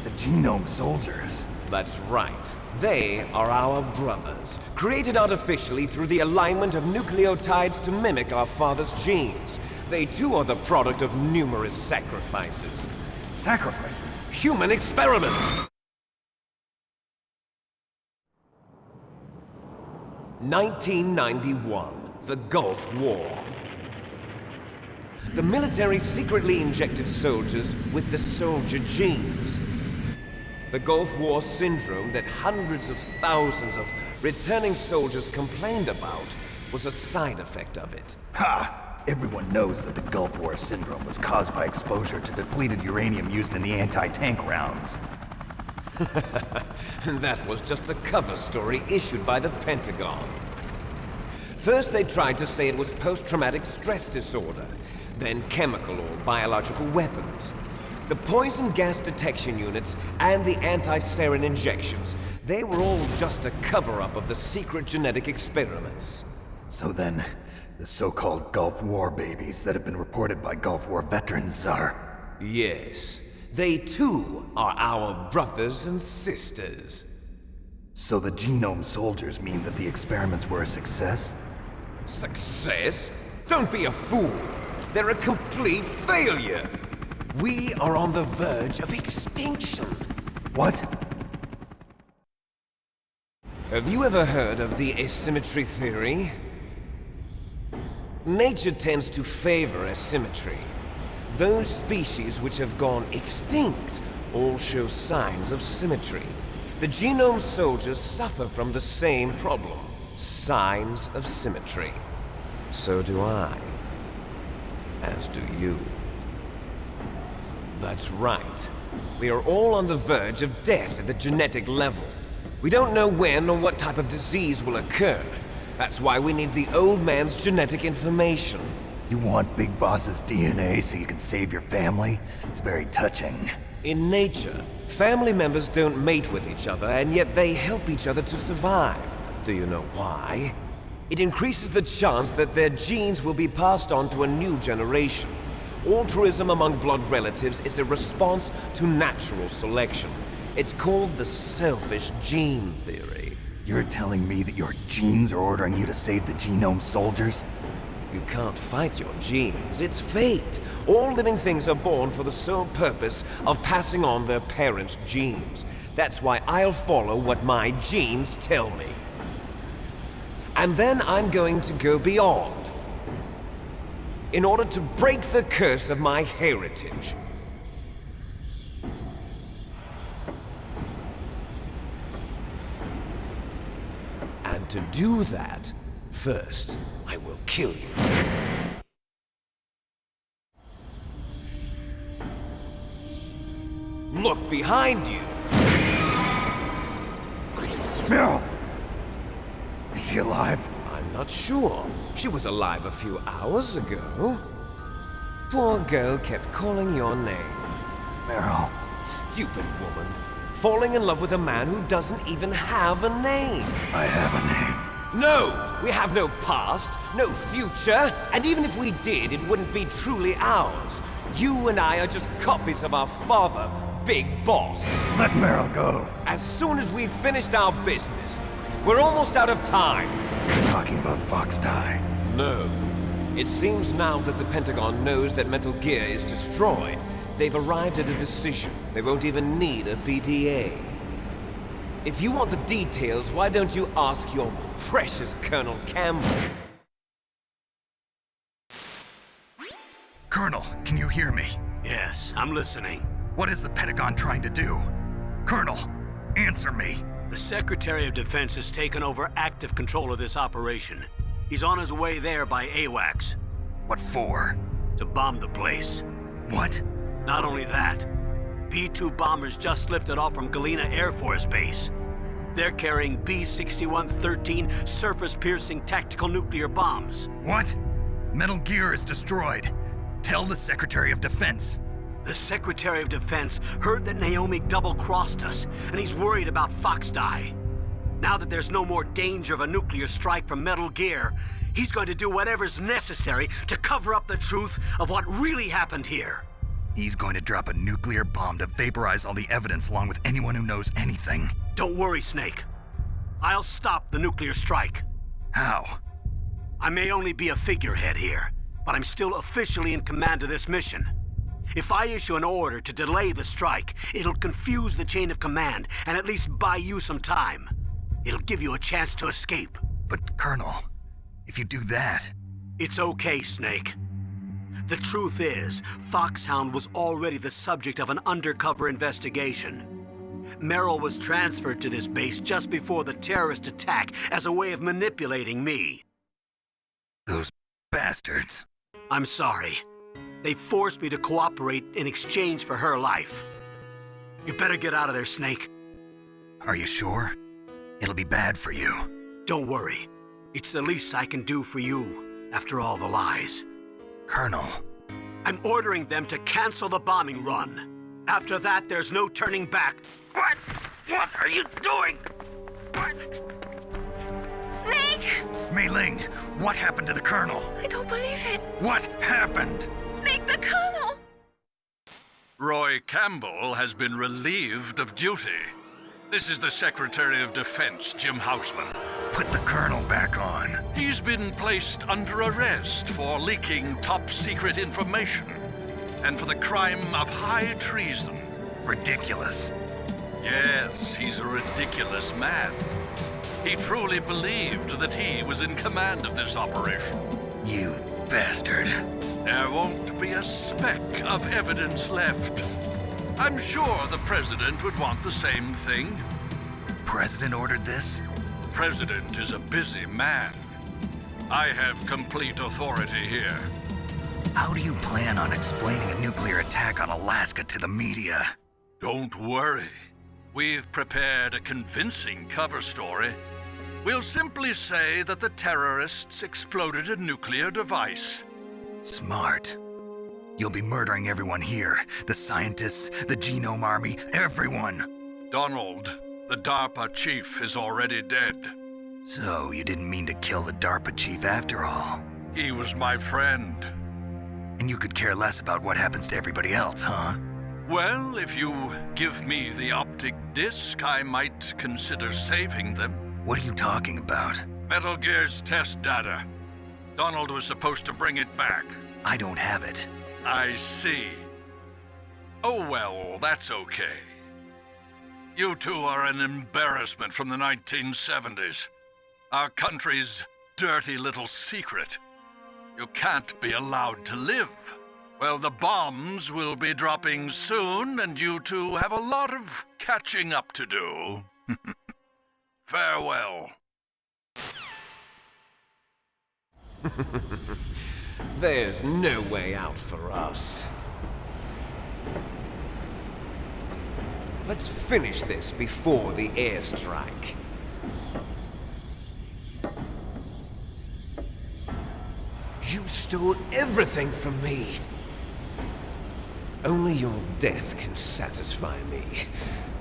The Genome Soldiers? That's right. They are our brothers, created artificially through the alignment of nucleotides to mimic our father's genes. They too are the product of numerous sacrifices. Sacrifices? Human experiments! 1991, the Gulf War. The military secretly injected soldiers with the soldier genes. The Gulf War syndrome that hundreds of thousands of returning soldiers complained about was a side effect of it. Ha! Everyone knows that the Gulf War syndrome was caused by exposure to depleted uranium used in the anti-tank rounds. That was just a cover story issued by the Pentagon. First they tried to say it was post-traumatic stress disorder, then chemical or biological weapons. The poison gas detection units and the anti-sarin injections, they were all just a cover-up of the secret genetic experiments. So then, the so-called Gulf War babies that have been reported by Gulf War veterans are... Yes. They too are our brothers and sisters. So the Genome Soldiers mean that the experiments were a success? Success? Don't be a fool. They're a complete failure. We are on the verge of extinction. What? Have you ever heard of the asymmetry theory? Nature tends to favor asymmetry. Those species which have gone extinct all show signs of symmetry. The Genome Soldiers suffer from the same problem. Signs of symmetry. So do I. As do you. That's right. We are all on the verge of death at the genetic level. We don't know when or what type of disease will occur. That's why we need the old man's genetic information. You want Big Boss's DNA so you can save your family? It's very touching. In nature, family members don't mate with each other, and yet they help each other to survive. Do you know why? It increases the chance that their genes will be passed on to a new generation. Altruism among blood relatives is a response to natural selection. It's called the selfish gene theory. You're telling me that your genes are ordering you to save the Genome Soldiers? You can't fight your genes. It's fate. All living things are born for the sole purpose of passing on their parents' genes. That's why I'll follow what my genes tell me. And then I'm going to go beyond. In order to break the curse of my heritage. And to do that, first, I will kill you. Look behind you! Meryl! Is she alive? I'm not sure. She was alive a few hours ago. Poor girl kept calling your name. Meryl. Stupid woman. Falling in love with a man who doesn't even have a name. I have a name. No! We have no past, no future, and even if we did, it wouldn't be truly ours. You and I are just copies of our father, big boss. Let Meryl go. As soon as we've finished our business, we're almost out of time. You're talking about Fox Die. No. It seems now that the Pentagon knows that Metal Gear is destroyed, they've arrived at a decision. They won't even need a BDA. If you want the details, why don't you ask your precious Colonel Campbell? Colonel, can you hear me? Yes, I'm listening. What is the Pentagon trying to do? Colonel, answer me. The Secretary of Defense has taken over active control of this operation. He's on his way there by AWACS. What for? To bomb the place. What? Not only that, B-2 bombers just lifted off from Galena Air Force Base. They're carrying B-6113 surface-piercing tactical nuclear bombs. What? Metal Gear is destroyed. Tell the Secretary of Defense. The Secretary of Defense heard that Naomi double-crossed us, and he's worried about Fox Die. Now that there's no more danger of a nuclear strike from Metal Gear, he's going to do whatever's necessary to cover up the truth of what really happened here. He's going to drop a nuclear bomb to vaporize all the evidence along with anyone who knows anything. Don't worry, Snake. I'll stop the nuclear strike. How? I may only be a figurehead here, but I'm still officially in command of this mission. If I issue an order to delay the strike, it'll confuse the chain of command and at least buy you some time. It'll give you a chance to escape. But, Colonel, if you do that... It's okay, Snake. The truth is, Foxhound was already the subject of an undercover investigation. Meryl was transferred to this base just before the terrorist attack as a way of manipulating me. Those bastards. I'm sorry. They forced me to cooperate in exchange for her life. You better get out of there, Snake. Are you sure? It'll be bad for you. Don't worry. It's the least I can do for you, after all the lies. Colonel. I'm ordering them to cancel the bombing run. After that, there's no turning back. What? What are you doing? What? Snake! Mei Ling, what happened to the Colonel? I don't believe it. What happened? Snake, the Colonel! Roy Campbell has been relieved of duty. This is the Secretary of Defense, Jim Houseman. Put the Colonel back on. He's been placed under arrest for leaking top-secret information and for the crime of high treason. Ridiculous. Yes, he's a ridiculous man. He truly believed that he was in command of this operation. You bastard. There won't be a speck of evidence left. I'm sure the President would want the same thing. President ordered this? The President is a busy man. I have complete authority here. How do you plan on explaining a nuclear attack on Alaska to the media? Don't worry. We've prepared a convincing cover story. We'll simply say that the terrorists exploded a nuclear device. Smart. You'll be murdering everyone here. The scientists, the Genome Army, everyone. Donald, the DARPA chief, is already dead. So you didn't mean to kill the DARPA chief after all? He was my friend. And you could care less about what happens to everybody else, huh? Well, if you give me the optic disc, I might consider saving them. What are you talking about? Metal Gear's test data. Donald was supposed to bring it back. I don't have it. I see. Oh well, that's okay. You two are an embarrassment from the 1970s. Our country's dirty little secret. You can't be allowed to live. Well, the bombs will be dropping soon, and you two have a lot of catching up to do. Farewell. There's no way out for us. Let's finish this before the airstrike. You stole everything from me. Only your death can satisfy me.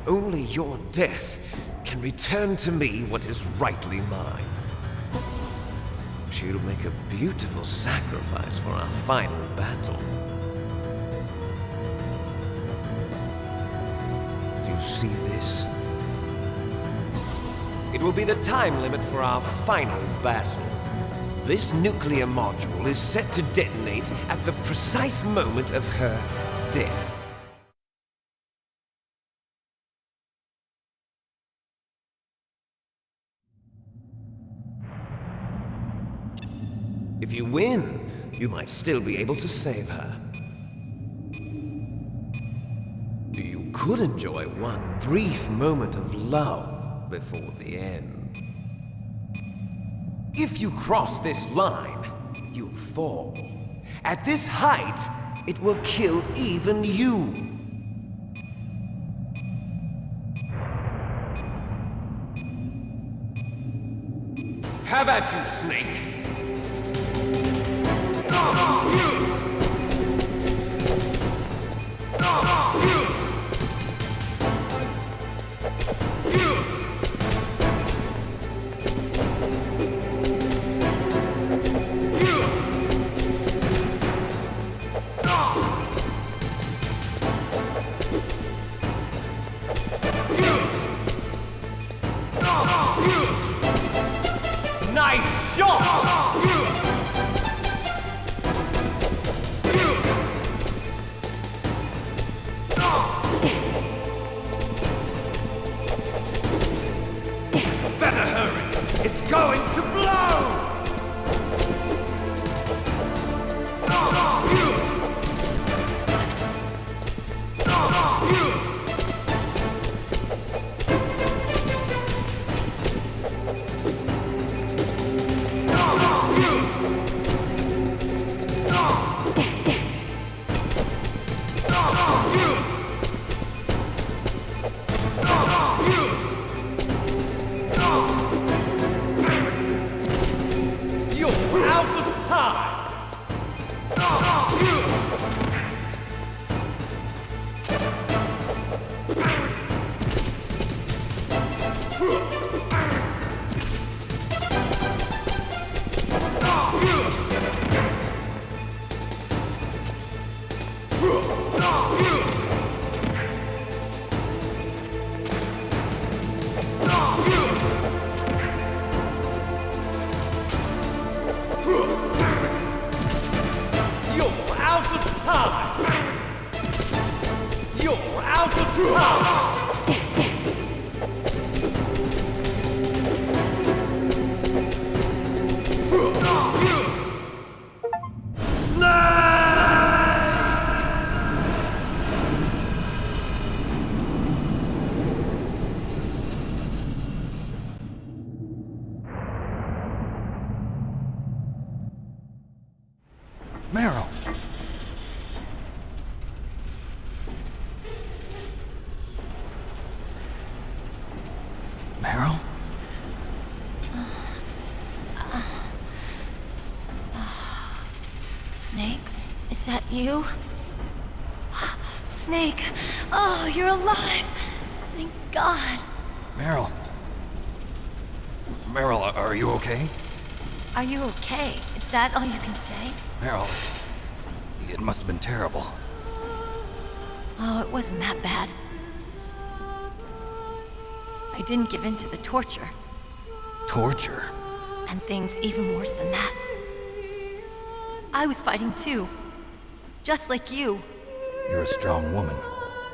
Only your death can return to me what is rightly mine. She'll make a beautiful sacrifice for our final battle. see this? It will be the time limit for our final battle. This nuclear module is set to detonate at the precise moment of her death. If you win, you might still be able to save her. You could enjoy one brief moment of love before the end. If you cross this line, you'll fall. At this height, it will kill even you. Have at you, Snake! Nice shot! Better hurry! It's going to blow! You're out of time! You're out of time! You're out of time! Meryl! Meryl? Snake, is that you? Snake, oh, you're alive! Thank God. Meryl? Meryl, are you okay? Are you okay? Is that all you can say? Meryl, it must have been terrible. Oh, it wasn't that bad. I didn't give in to the torture. Torture? And things even worse than that. I was fighting too. Just like you. You're a strong woman.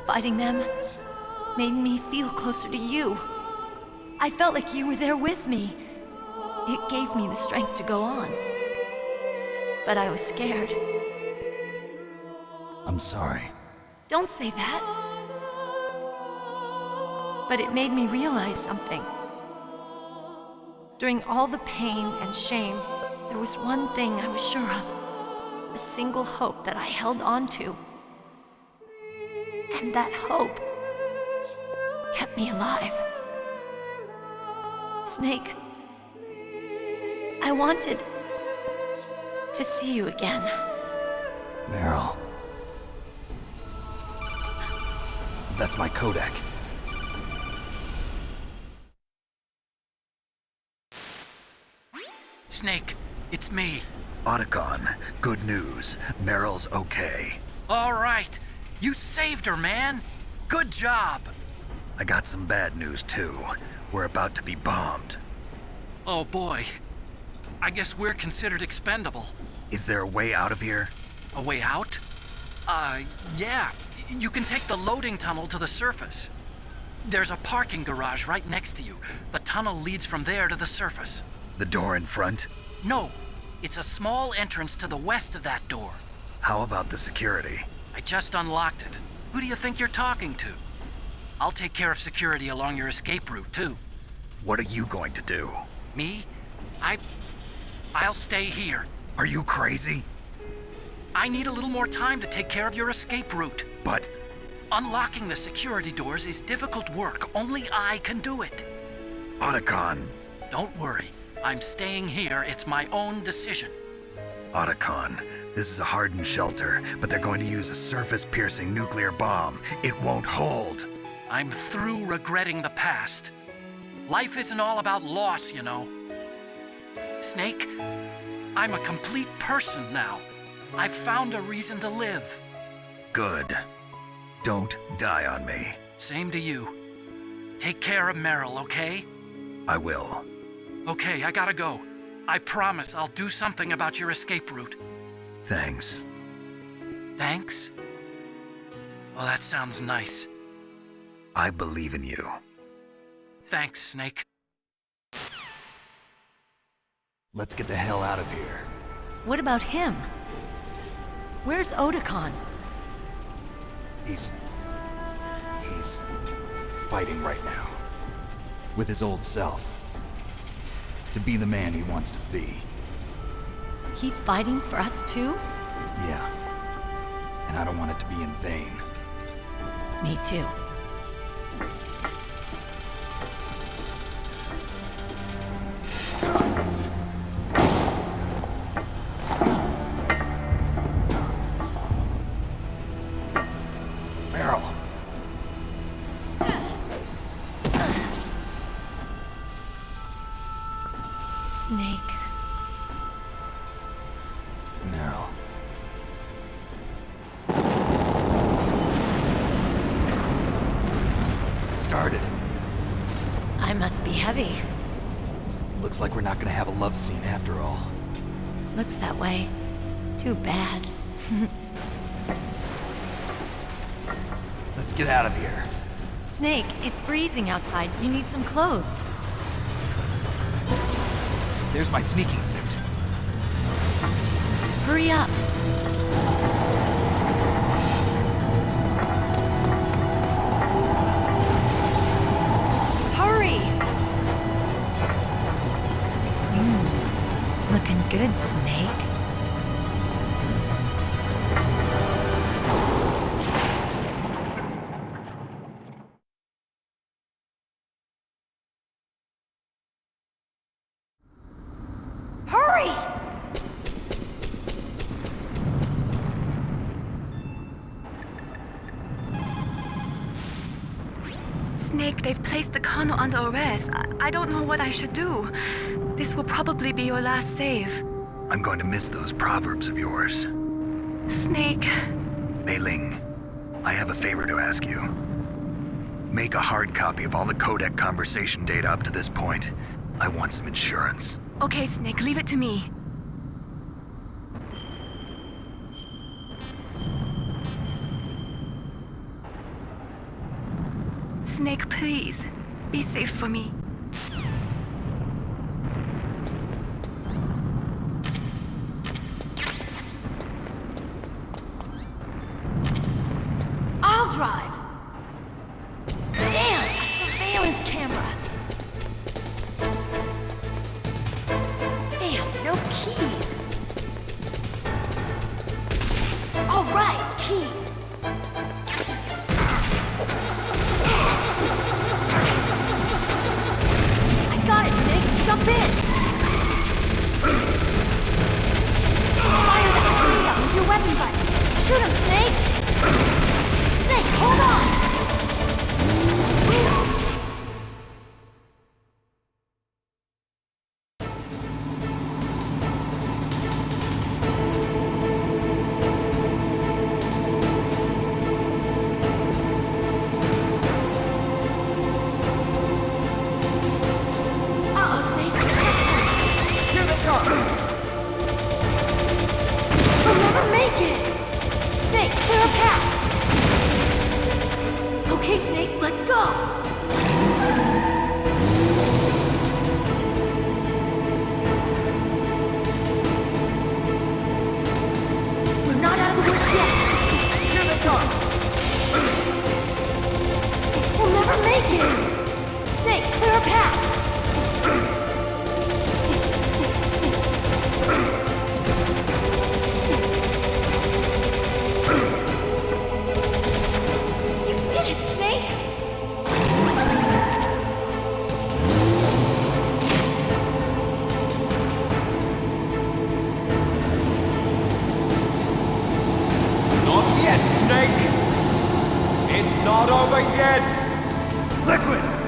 Fighting them made me feel closer to you. I felt like you were there with me. It gave me the strength to go on. But I was scared. I'm sorry. Don't say that. But it made me realize something. During all the pain and shame, there was one thing I was sure of. A single hope that I held on to. And that hope kept me alive. Snake, I wanted to see you again. Meryl. That's my codec. Snake, it's me. Otacon, good news. Meryl's okay. All right. You saved her, man. Good job. I got some bad news too. We're about to be bombed. Oh boy. I guess we're considered expendable. Is there a way out of here? A way out? Yeah. You can take the loading tunnel to the surface. There's a parking garage right next to you. The tunnel leads from there to the surface. The door in front? No. It's a small entrance to the west of that door. How about the security? I just unlocked it. Who do you think you're talking to? I'll take care of security along your escape route, too. What are you going to do? Me? I'll stay here. Are you crazy? I need a little more time to take care of your escape route. But... Unlocking the security doors is difficult work. Only I can do it. Otacon. Don't worry. I'm staying here. It's my own decision. Otacon, this is a hardened shelter, but they're going to use a surface-piercing nuclear bomb. It won't hold. I'm through regretting the past. Life isn't all about loss, you know. Snake, I'm a complete person now. I've found a reason to live. Good. Don't die on me. Same to you. Take care of Meryl, okay? I will. Okay, I gotta go. I promise I'll do something about your escape route. Thanks. Thanks? Well, that sounds nice. I believe in you. Thanks, Snake. Let's get the hell out of here. What about him? Where's Otacon? He's fighting right now. With his old self. To be the man he wants to be. He's fighting for us too? Yeah. And I don't want it to be in vain. Me too. Meryl. Snake. Meryl. It started. I must be heavy. Looks like we're not gonna have a love scene after all. Looks that way. Too bad. Let's get out of here. Snake, it's freezing outside. You need some clothes. There's my sneaking suit. Hurry up. Hurry! Looking good, Snake. Hurry! Snake, they've placed the colonel under arrest. I don't know what I should do. This will probably be your last save. I'm going to miss those proverbs of yours. Snake. Mei Ling, I have a favor to ask you. Make a hard copy of all the codec conversation data up to this point. I want some insurance. Okay, Snake, leave it to me. Snake, please. Be safe for me. I'll drive! Damn! A surveillance camera! Damn, no keys! All right, keys! I got it, Snake! Jump in! Fire that shotgun with your weapon button! Shoot him, Snake! Snake, hold on! off yet, Snake! It's not over yet! Liquid!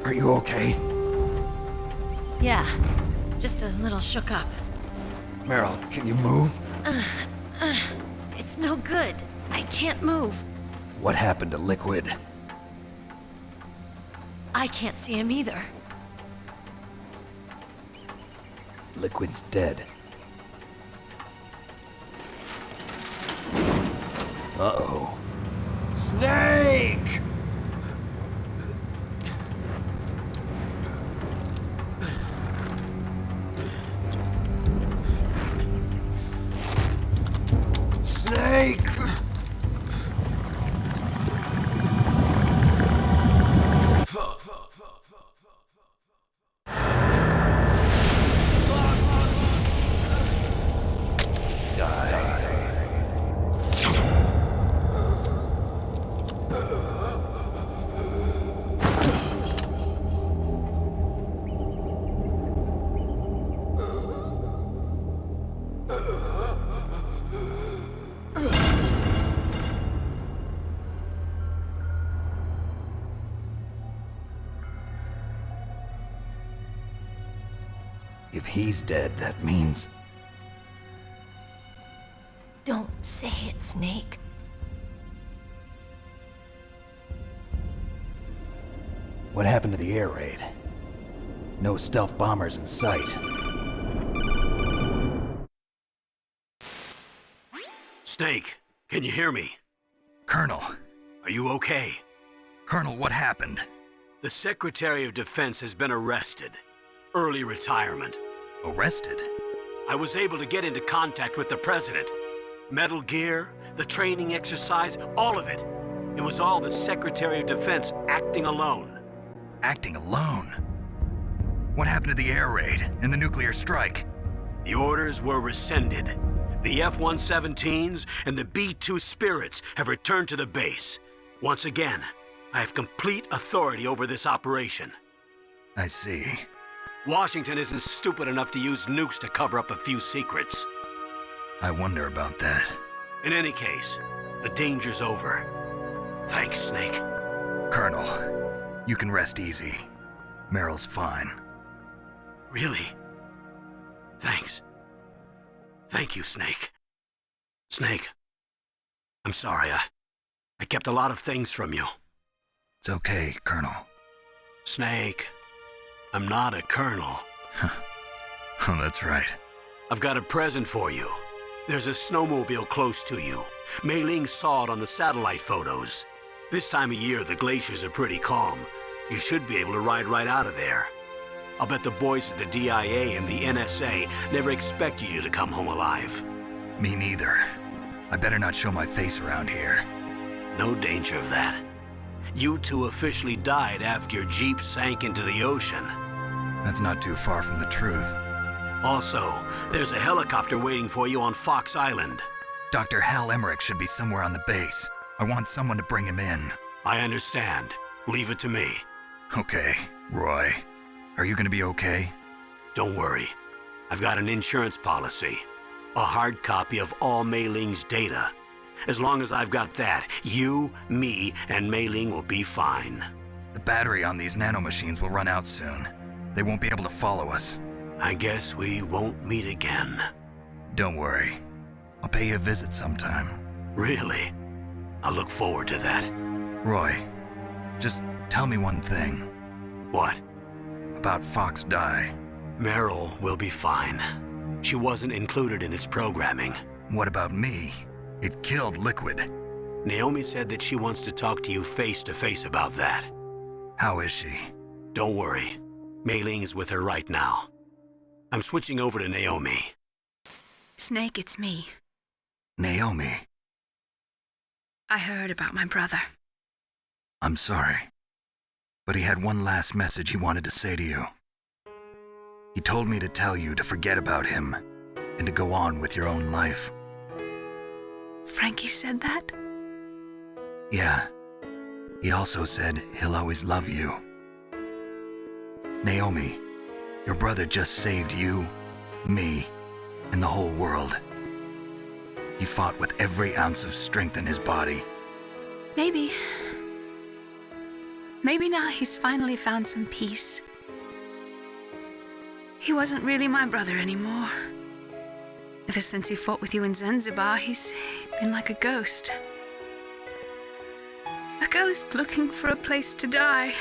Are you okay? Yeah, just a little shook up. Meryl, can you move? It's no good. I can't move. What happened to Liquid? I can't see him either. Liquid's dead. Uh-oh. Snake! Snake! If he's dead, that means... Don't say it, Snake. What happened to the air raid? No stealth bombers in sight. Snake, can you hear me? Colonel. Are you okay? Colonel, what happened? The Secretary of Defense has been arrested. Early retirement. Arrested? I was able to get into contact with the President. Metal Gear, the training exercise, all of it. It was all the Secretary of Defense acting alone. Acting alone? What happened to the air raid and the nuclear strike? The orders were rescinded. The F-117s and the B-2 Spirits have returned to the base. Once again, I have complete authority over this operation. I see. Washington isn't stupid enough to use nukes to cover up a few secrets. I wonder about that. In any case, the danger's over. Thanks, Snake. Colonel, you can rest easy. Meryl's fine. Really? Thanks. Thank you, Snake. Snake, I'm sorry. I kept a lot of things from you. It's okay, Colonel. Snake, I'm not a colonel. Oh, that's right. I've got a present for you. There's a snowmobile close to you. Mei Ling saw it on the satellite photos. This time of year, the glaciers are pretty calm. You should be able to ride right out of there. I'll bet the boys at the DIA and the NSA never expected you to come home alive. Me neither. I better not show my face around here. No danger of that. You two officially died after your Jeep sank into the ocean. That's not too far from the truth. Also, there's a helicopter waiting for you on Fox Island. Dr. Hal Emmerich should be somewhere on the base. I want someone to bring him in. I understand. Leave it to me. Okay, Roy. Are you gonna be okay? Don't worry. I've got an insurance policy. A hard copy of all Mei Ling's data. As long as I've got that, you, me, and Mei Ling will be fine. The battery on these nanomachines will run out soon. They won't be able to follow us. I guess we won't meet again. Don't worry. I'll pay you a visit sometime. Really? I look forward to that. Roy, just tell me one thing. What? About Fox Die. Meryl will be fine. She wasn't included in its programming. What about me? It killed Liquid. Naomi said that she wants to talk to you face to face about that. How is she? Don't worry. Mei Ling is with her right now. I'm switching over to Naomi. Snake, it's me. Naomi. I heard about my brother. I'm sorry. But he had one last message he wanted to say to you. He told me to tell you to forget about him and to go on with your own life. Frankie said that? Yeah. He also said he'll always love you. Naomi, your brother just saved you, me, and the whole world. He fought with every ounce of strength in his body. Maybe. Maybe now he's finally found some peace. He wasn't really my brother anymore. Ever since he fought with you in Zanzibar, he's been like a ghost. A ghost looking for a place to die.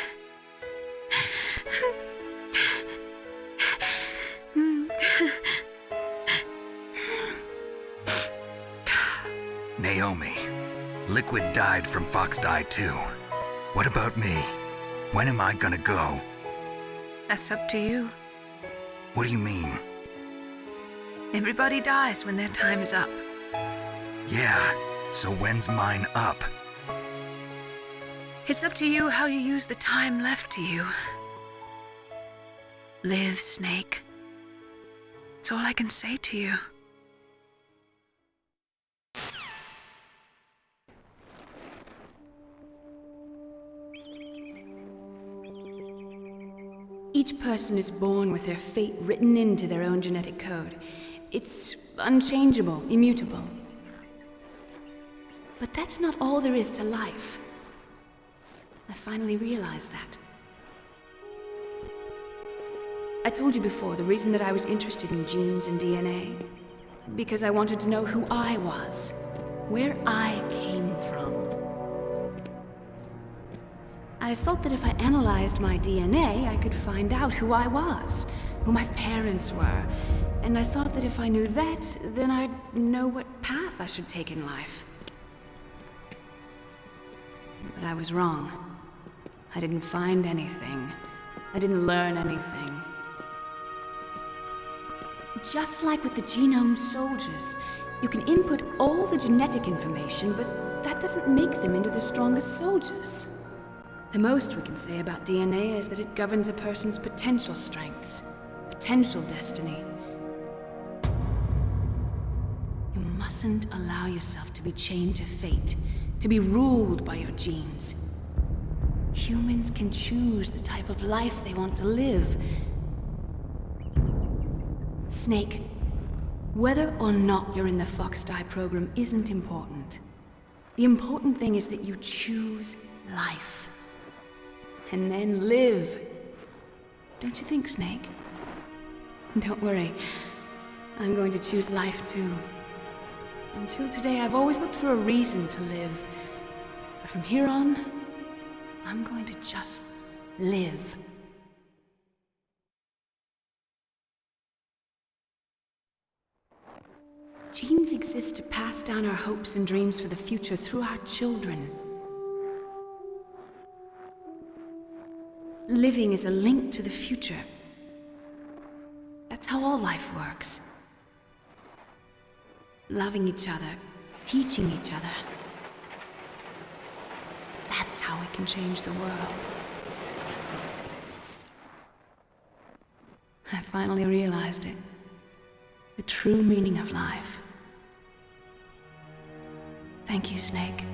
Naomi, Liquid died from Fox Die too. What about me? When am I gonna go? That's up to you. What do you mean? Everybody dies when their time is up. Yeah, so when's mine up? It's up to you how you use the time left to you. Live, Snake. That's all I can say to you. Each person is born with their fate written into their own genetic code. It's unchangeable, immutable. But that's not all there is to life. I finally realized that. I told you before the reason that I was interested in genes and DNA. Because I wanted to know who I was, where I came from. I thought that if I analyzed my DNA, I could find out who I was, who my parents were, and I thought that if I knew that, then I'd know what path I should take in life. But I was wrong. I didn't find anything. I didn't learn anything. Just like with the genome soldiers, you can input all the genetic information, but that doesn't make them into the strongest soldiers. The most we can say about DNA is that it governs a person's potential strengths, potential destiny. You mustn't allow yourself to be chained to fate, to be ruled by your genes. Humans can choose the type of life they want to live. Snake, whether or not you're in the Fox Die program isn't important. The important thing is that you choose life. And then live. Don't you think, Snake? Don't worry. I'm going to choose life too. Until today, I've always looked for a reason to live. But from here on, I'm going to just live. Genes exist to pass down our hopes and dreams for the future through our children. Living is a link to the future. That's how all life works. Loving each other, teaching each other. That's how we can change the world. I finally realized it. The true meaning of life. Thank you, Snake.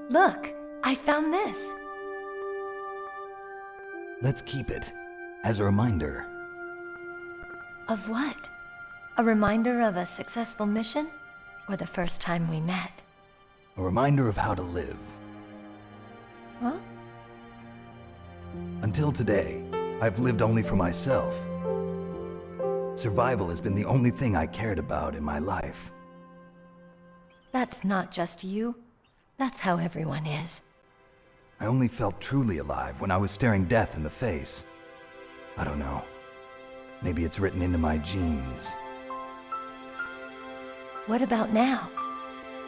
Look, I found this. Let's keep it as a reminder. Of what? A reminder of a successful mission? Or the first time we met? A reminder of how to live. Huh? Until today, I've lived only for myself. Survival has been the only thing I cared about in my life. That's not just you. That's how everyone is. I only felt truly alive when I was staring death in the face. I don't know. Maybe it's written into my genes. What about now?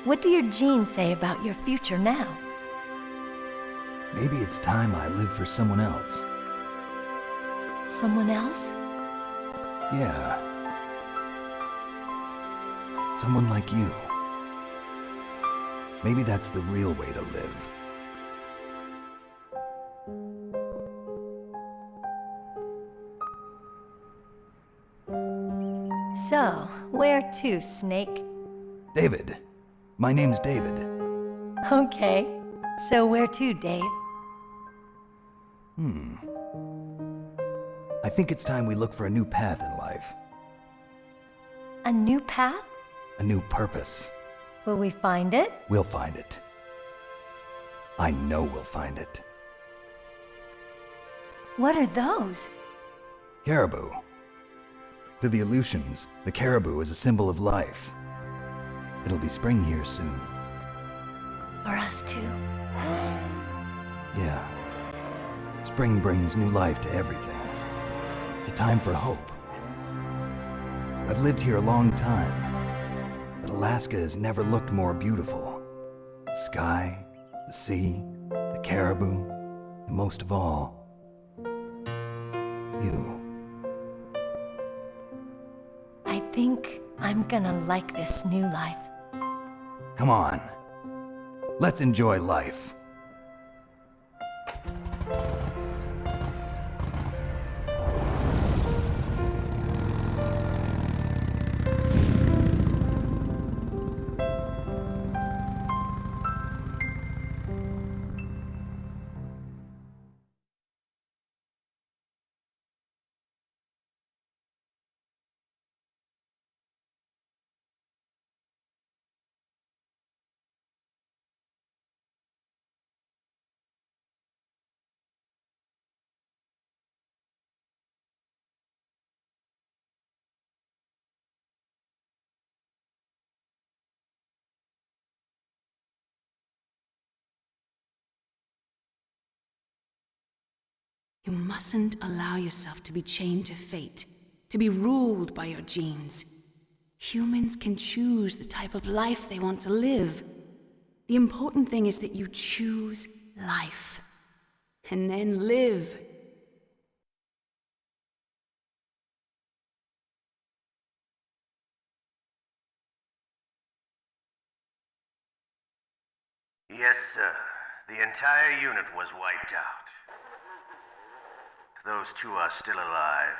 What do your genes say about your future now? Maybe it's time I live for someone else. Someone else? Yeah. Someone like you. Maybe that's the real way to live. So, where to, Snake? David. My name's David. Okay. So where to, Dave? I think it's time we look for a new path in life. A new path? A new purpose. Will we find it? We'll find it. I know we'll find it. What are those? Caribou. To the Aleutians, the caribou is a symbol of life. It'll be spring here soon. For us too? Yeah. Spring brings new life to everything. It's a time for hope. I've lived here a long time, but Alaska has never looked more beautiful. The sky, the sea, the caribou, and most of all, you. I think I'm gonna like this new life. Come on. Let's enjoy life. You mustn't allow yourself to be chained to fate, to be ruled by your genes. Humans can choose the type of life they want to live. The important thing is that you choose life. And then live. Yes, sir. The entire unit was wiped out. Those two are still alive.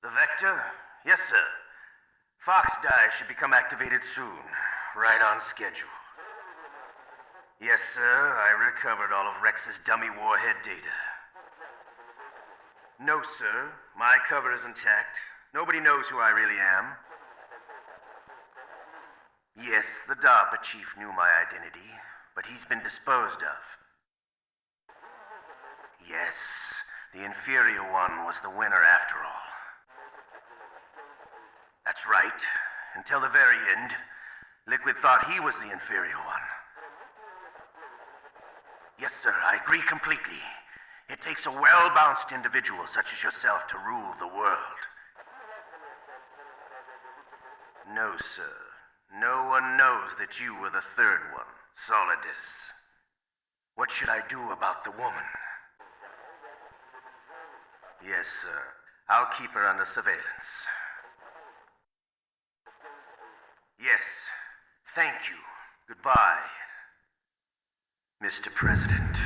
The Vector? Yes, sir. Fox die should become activated soon. Right on schedule. Yes, sir. I recovered all of Rex's dummy warhead data. No, sir. My cover is intact. Nobody knows who I really am. Yes, the DARPA chief knew my identity, but he's been disposed of. Yes, the inferior one was the winner after all. That's right. until the very end, Liquid thought he was the inferior one. Yes, sir, I agree completely. It takes a well-balanced individual such as yourself to rule the world. No, sir. No one knows that you were the third one, Solidus. What should I do about the woman? Yes, sir. I'll keep her under surveillance. Yes. Thank you. Goodbye, Mr. President.